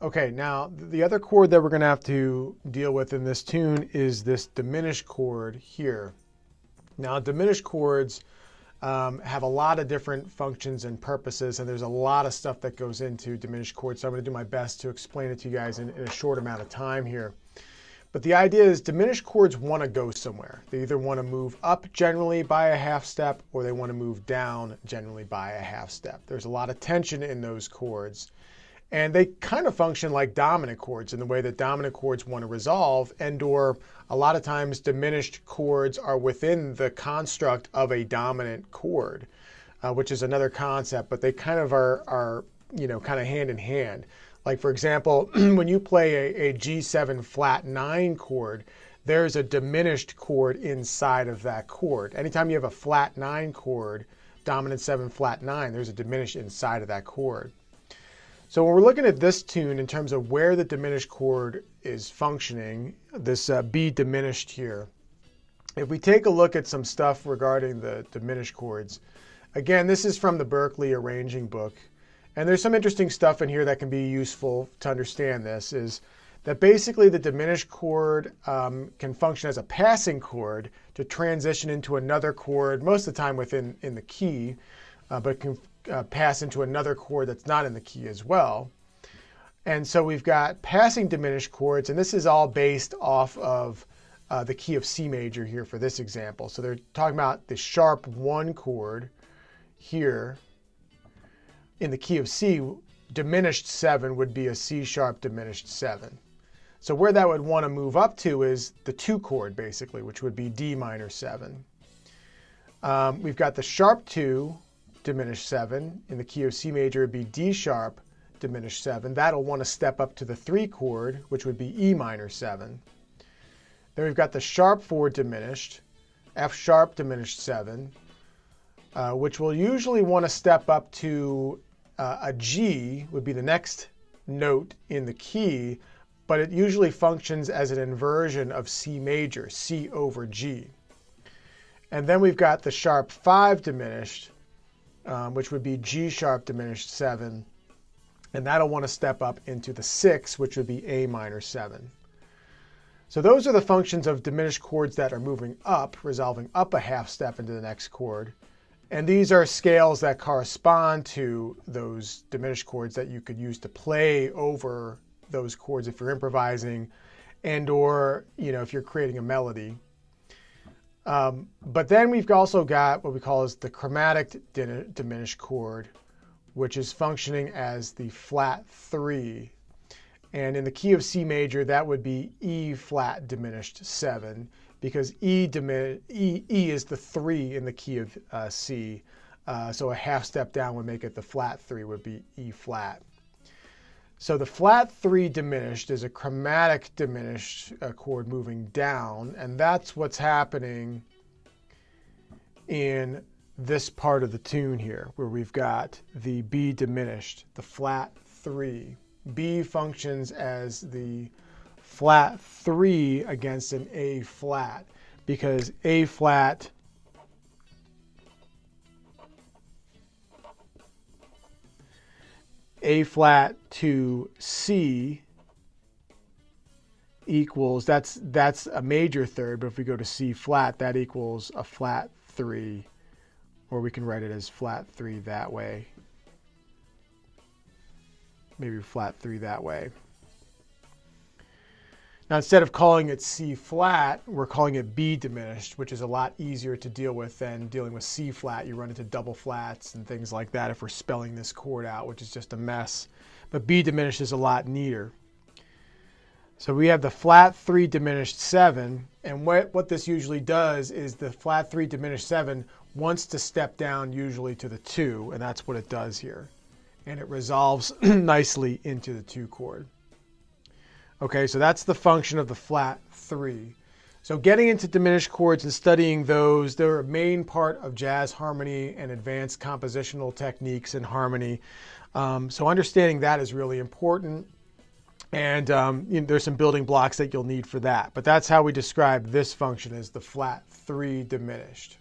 Okay, now the other chord that we're going to have to deal with in this tune is this diminished chord here. Now, diminished chords have a lot of different functions and purposes, and there's a lot of stuff that goes into diminished chords, so I'm going to do my best to explain it to you guys in a short amount of time here. But the idea is diminished chords want to go somewhere. They either want to move up generally by a half step, or they want to move down generally by a half step. There's a lot of tension in those chords. And they kind of function like dominant chords in the way that dominant chords want to resolve, and or a lot of times diminished chords are within the construct of a dominant chord, which is another concept, but they kind of are kind of hand in hand. Like for example, when you play a G7 flat 9 chord, there's a diminished chord inside of that chord. Anytime you have a flat 9 chord, dominant 7 flat 9, there's a diminished inside of that chord. So when we're looking at this tune in terms of where the diminished chord is functioning, this B diminished here, if we take a look at some stuff regarding the diminished chords, again, this is from the Berklee arranging book, and there's some interesting stuff in here that can be useful to understand this, is that basically the diminished chord can function as a passing chord to transition into another chord, most of the time in the key, but can pass into another chord that's not in the key as well. And so we've got passing diminished chords, and this is all based off of the key of C major here for this example. So they're talking about the sharp 1 chord here in the key of C. Diminished 7 would be a C sharp diminished 7. So where that would want to move up to is the 2 chord basically, which would be D minor 7. We've got the sharp 2 diminished 7. In the key of C major, it would be D sharp diminished 7. That'll want to step up to the 3 chord, which would be E minor 7. Then we've got the sharp 4 diminished, F sharp diminished 7, which will usually want to step up to a G, would be the next note in the key, but it usually functions as an inversion of C major, C over G. And then we've got the sharp 5 diminished, which would be G sharp diminished 7. and that'll want to step up into the 6, which would be A minor 7. So those are the functions of diminished chords that are moving up, resolving up a half step into the next chord. And these are scales that correspond to those diminished chords that you could use to play over those chords if you're improvising and or, if you're creating a melody. But then we've also got what we call as the chromatic diminished chord, which is functioning as the flat 3. And in the key of C major, that would be E flat diminished 7, because E is the 3 in the key of C. So a half step down would make it the flat 3 would be E flat. So the flat 3 diminished is a chromatic diminished chord moving down, and that's what's happening in this part of the tune here, where we've got the B diminished, the flat 3. B functions as the flat 3 against an A flat, because A flat to C equals, that's a major third, but if we go to C flat, that equals a flat 3, or we can write it as flat 3 that way. Maybe flat 3 that way. Now, instead of calling it C flat, we're calling it B diminished, which is a lot easier to deal with than dealing with C flat. You run into double flats and things like that if we're spelling this chord out, which is just a mess. But B diminished is a lot neater. So we have the flat 3 diminished 7, and what this usually does is the flat 3 diminished 7 wants to step down usually to the 2, and that's what it does here. And it resolves nicely into the 2 chord. Okay, so that's the function of the flat 3. So getting into diminished chords and studying those, they're a main part of jazz harmony and advanced compositional techniques in harmony. So understanding that is really important. And there's some building blocks that you'll need for that. But that's how we describe this function, as the flat 3 diminished.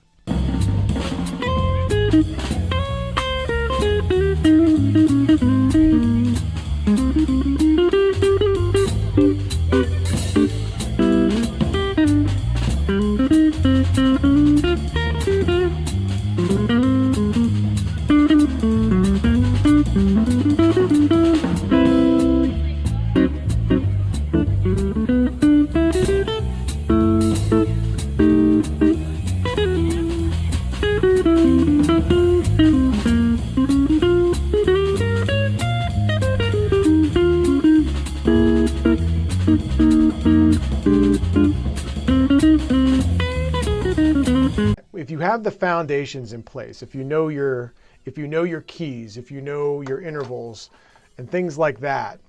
If you have the foundations in place, if you know your keys, if you know your intervals and things like that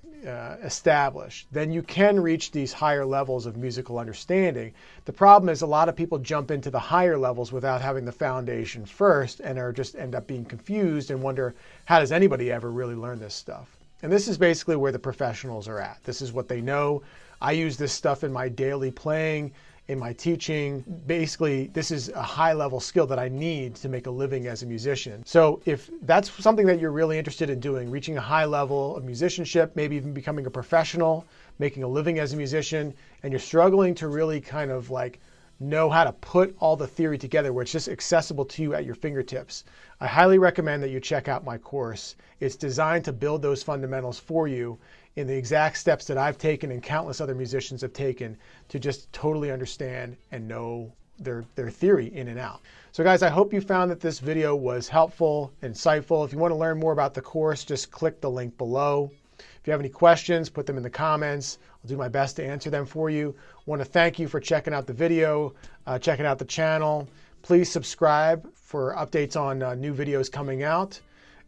established, then you can reach these higher levels of musical understanding. The problem is a lot of people jump into the higher levels without having the foundation first and end up being confused and wonder, how does anybody ever really learn this stuff? And this is basically where the professionals are at. This is what they know. I use this stuff in my daily playing, in my teaching. Basically, this is a high-level skill that I need to make a living as a musician. So if that's something that you're really interested in doing, reaching a high level of musicianship, maybe even becoming a professional, making a living as a musician, and you're struggling to really kind of like know how to put all the theory together where it's just accessible to you at your fingertips, I highly recommend that you check out my course. It's designed to build those fundamentals for you in the exact steps that I've taken and countless other musicians have taken to just totally understand and know their theory in and out. So guys, I hope you found that this video was helpful, insightful. If you want to learn more about the course, just click the link below. If you have any questions, put them in the comments. I'll do my best to answer them for you. I want to thank you for checking out the video, checking out the channel. Please subscribe for updates on new videos coming out.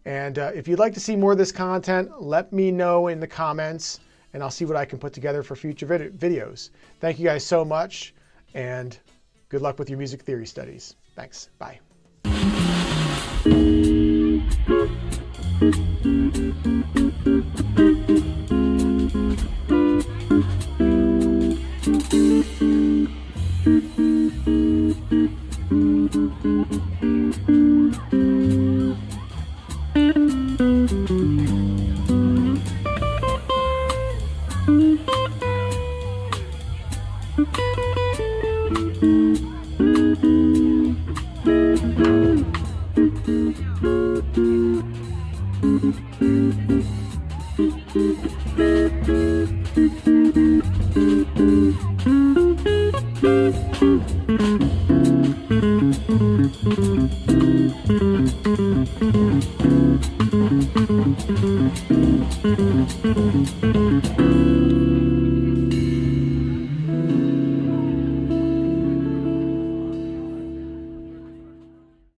And if you'd like to see more of this content, let me know in the comments, and I'll see what I can put together for future videos. Thank you guys so much, and good luck with your music theory studies. Thanks. Bye.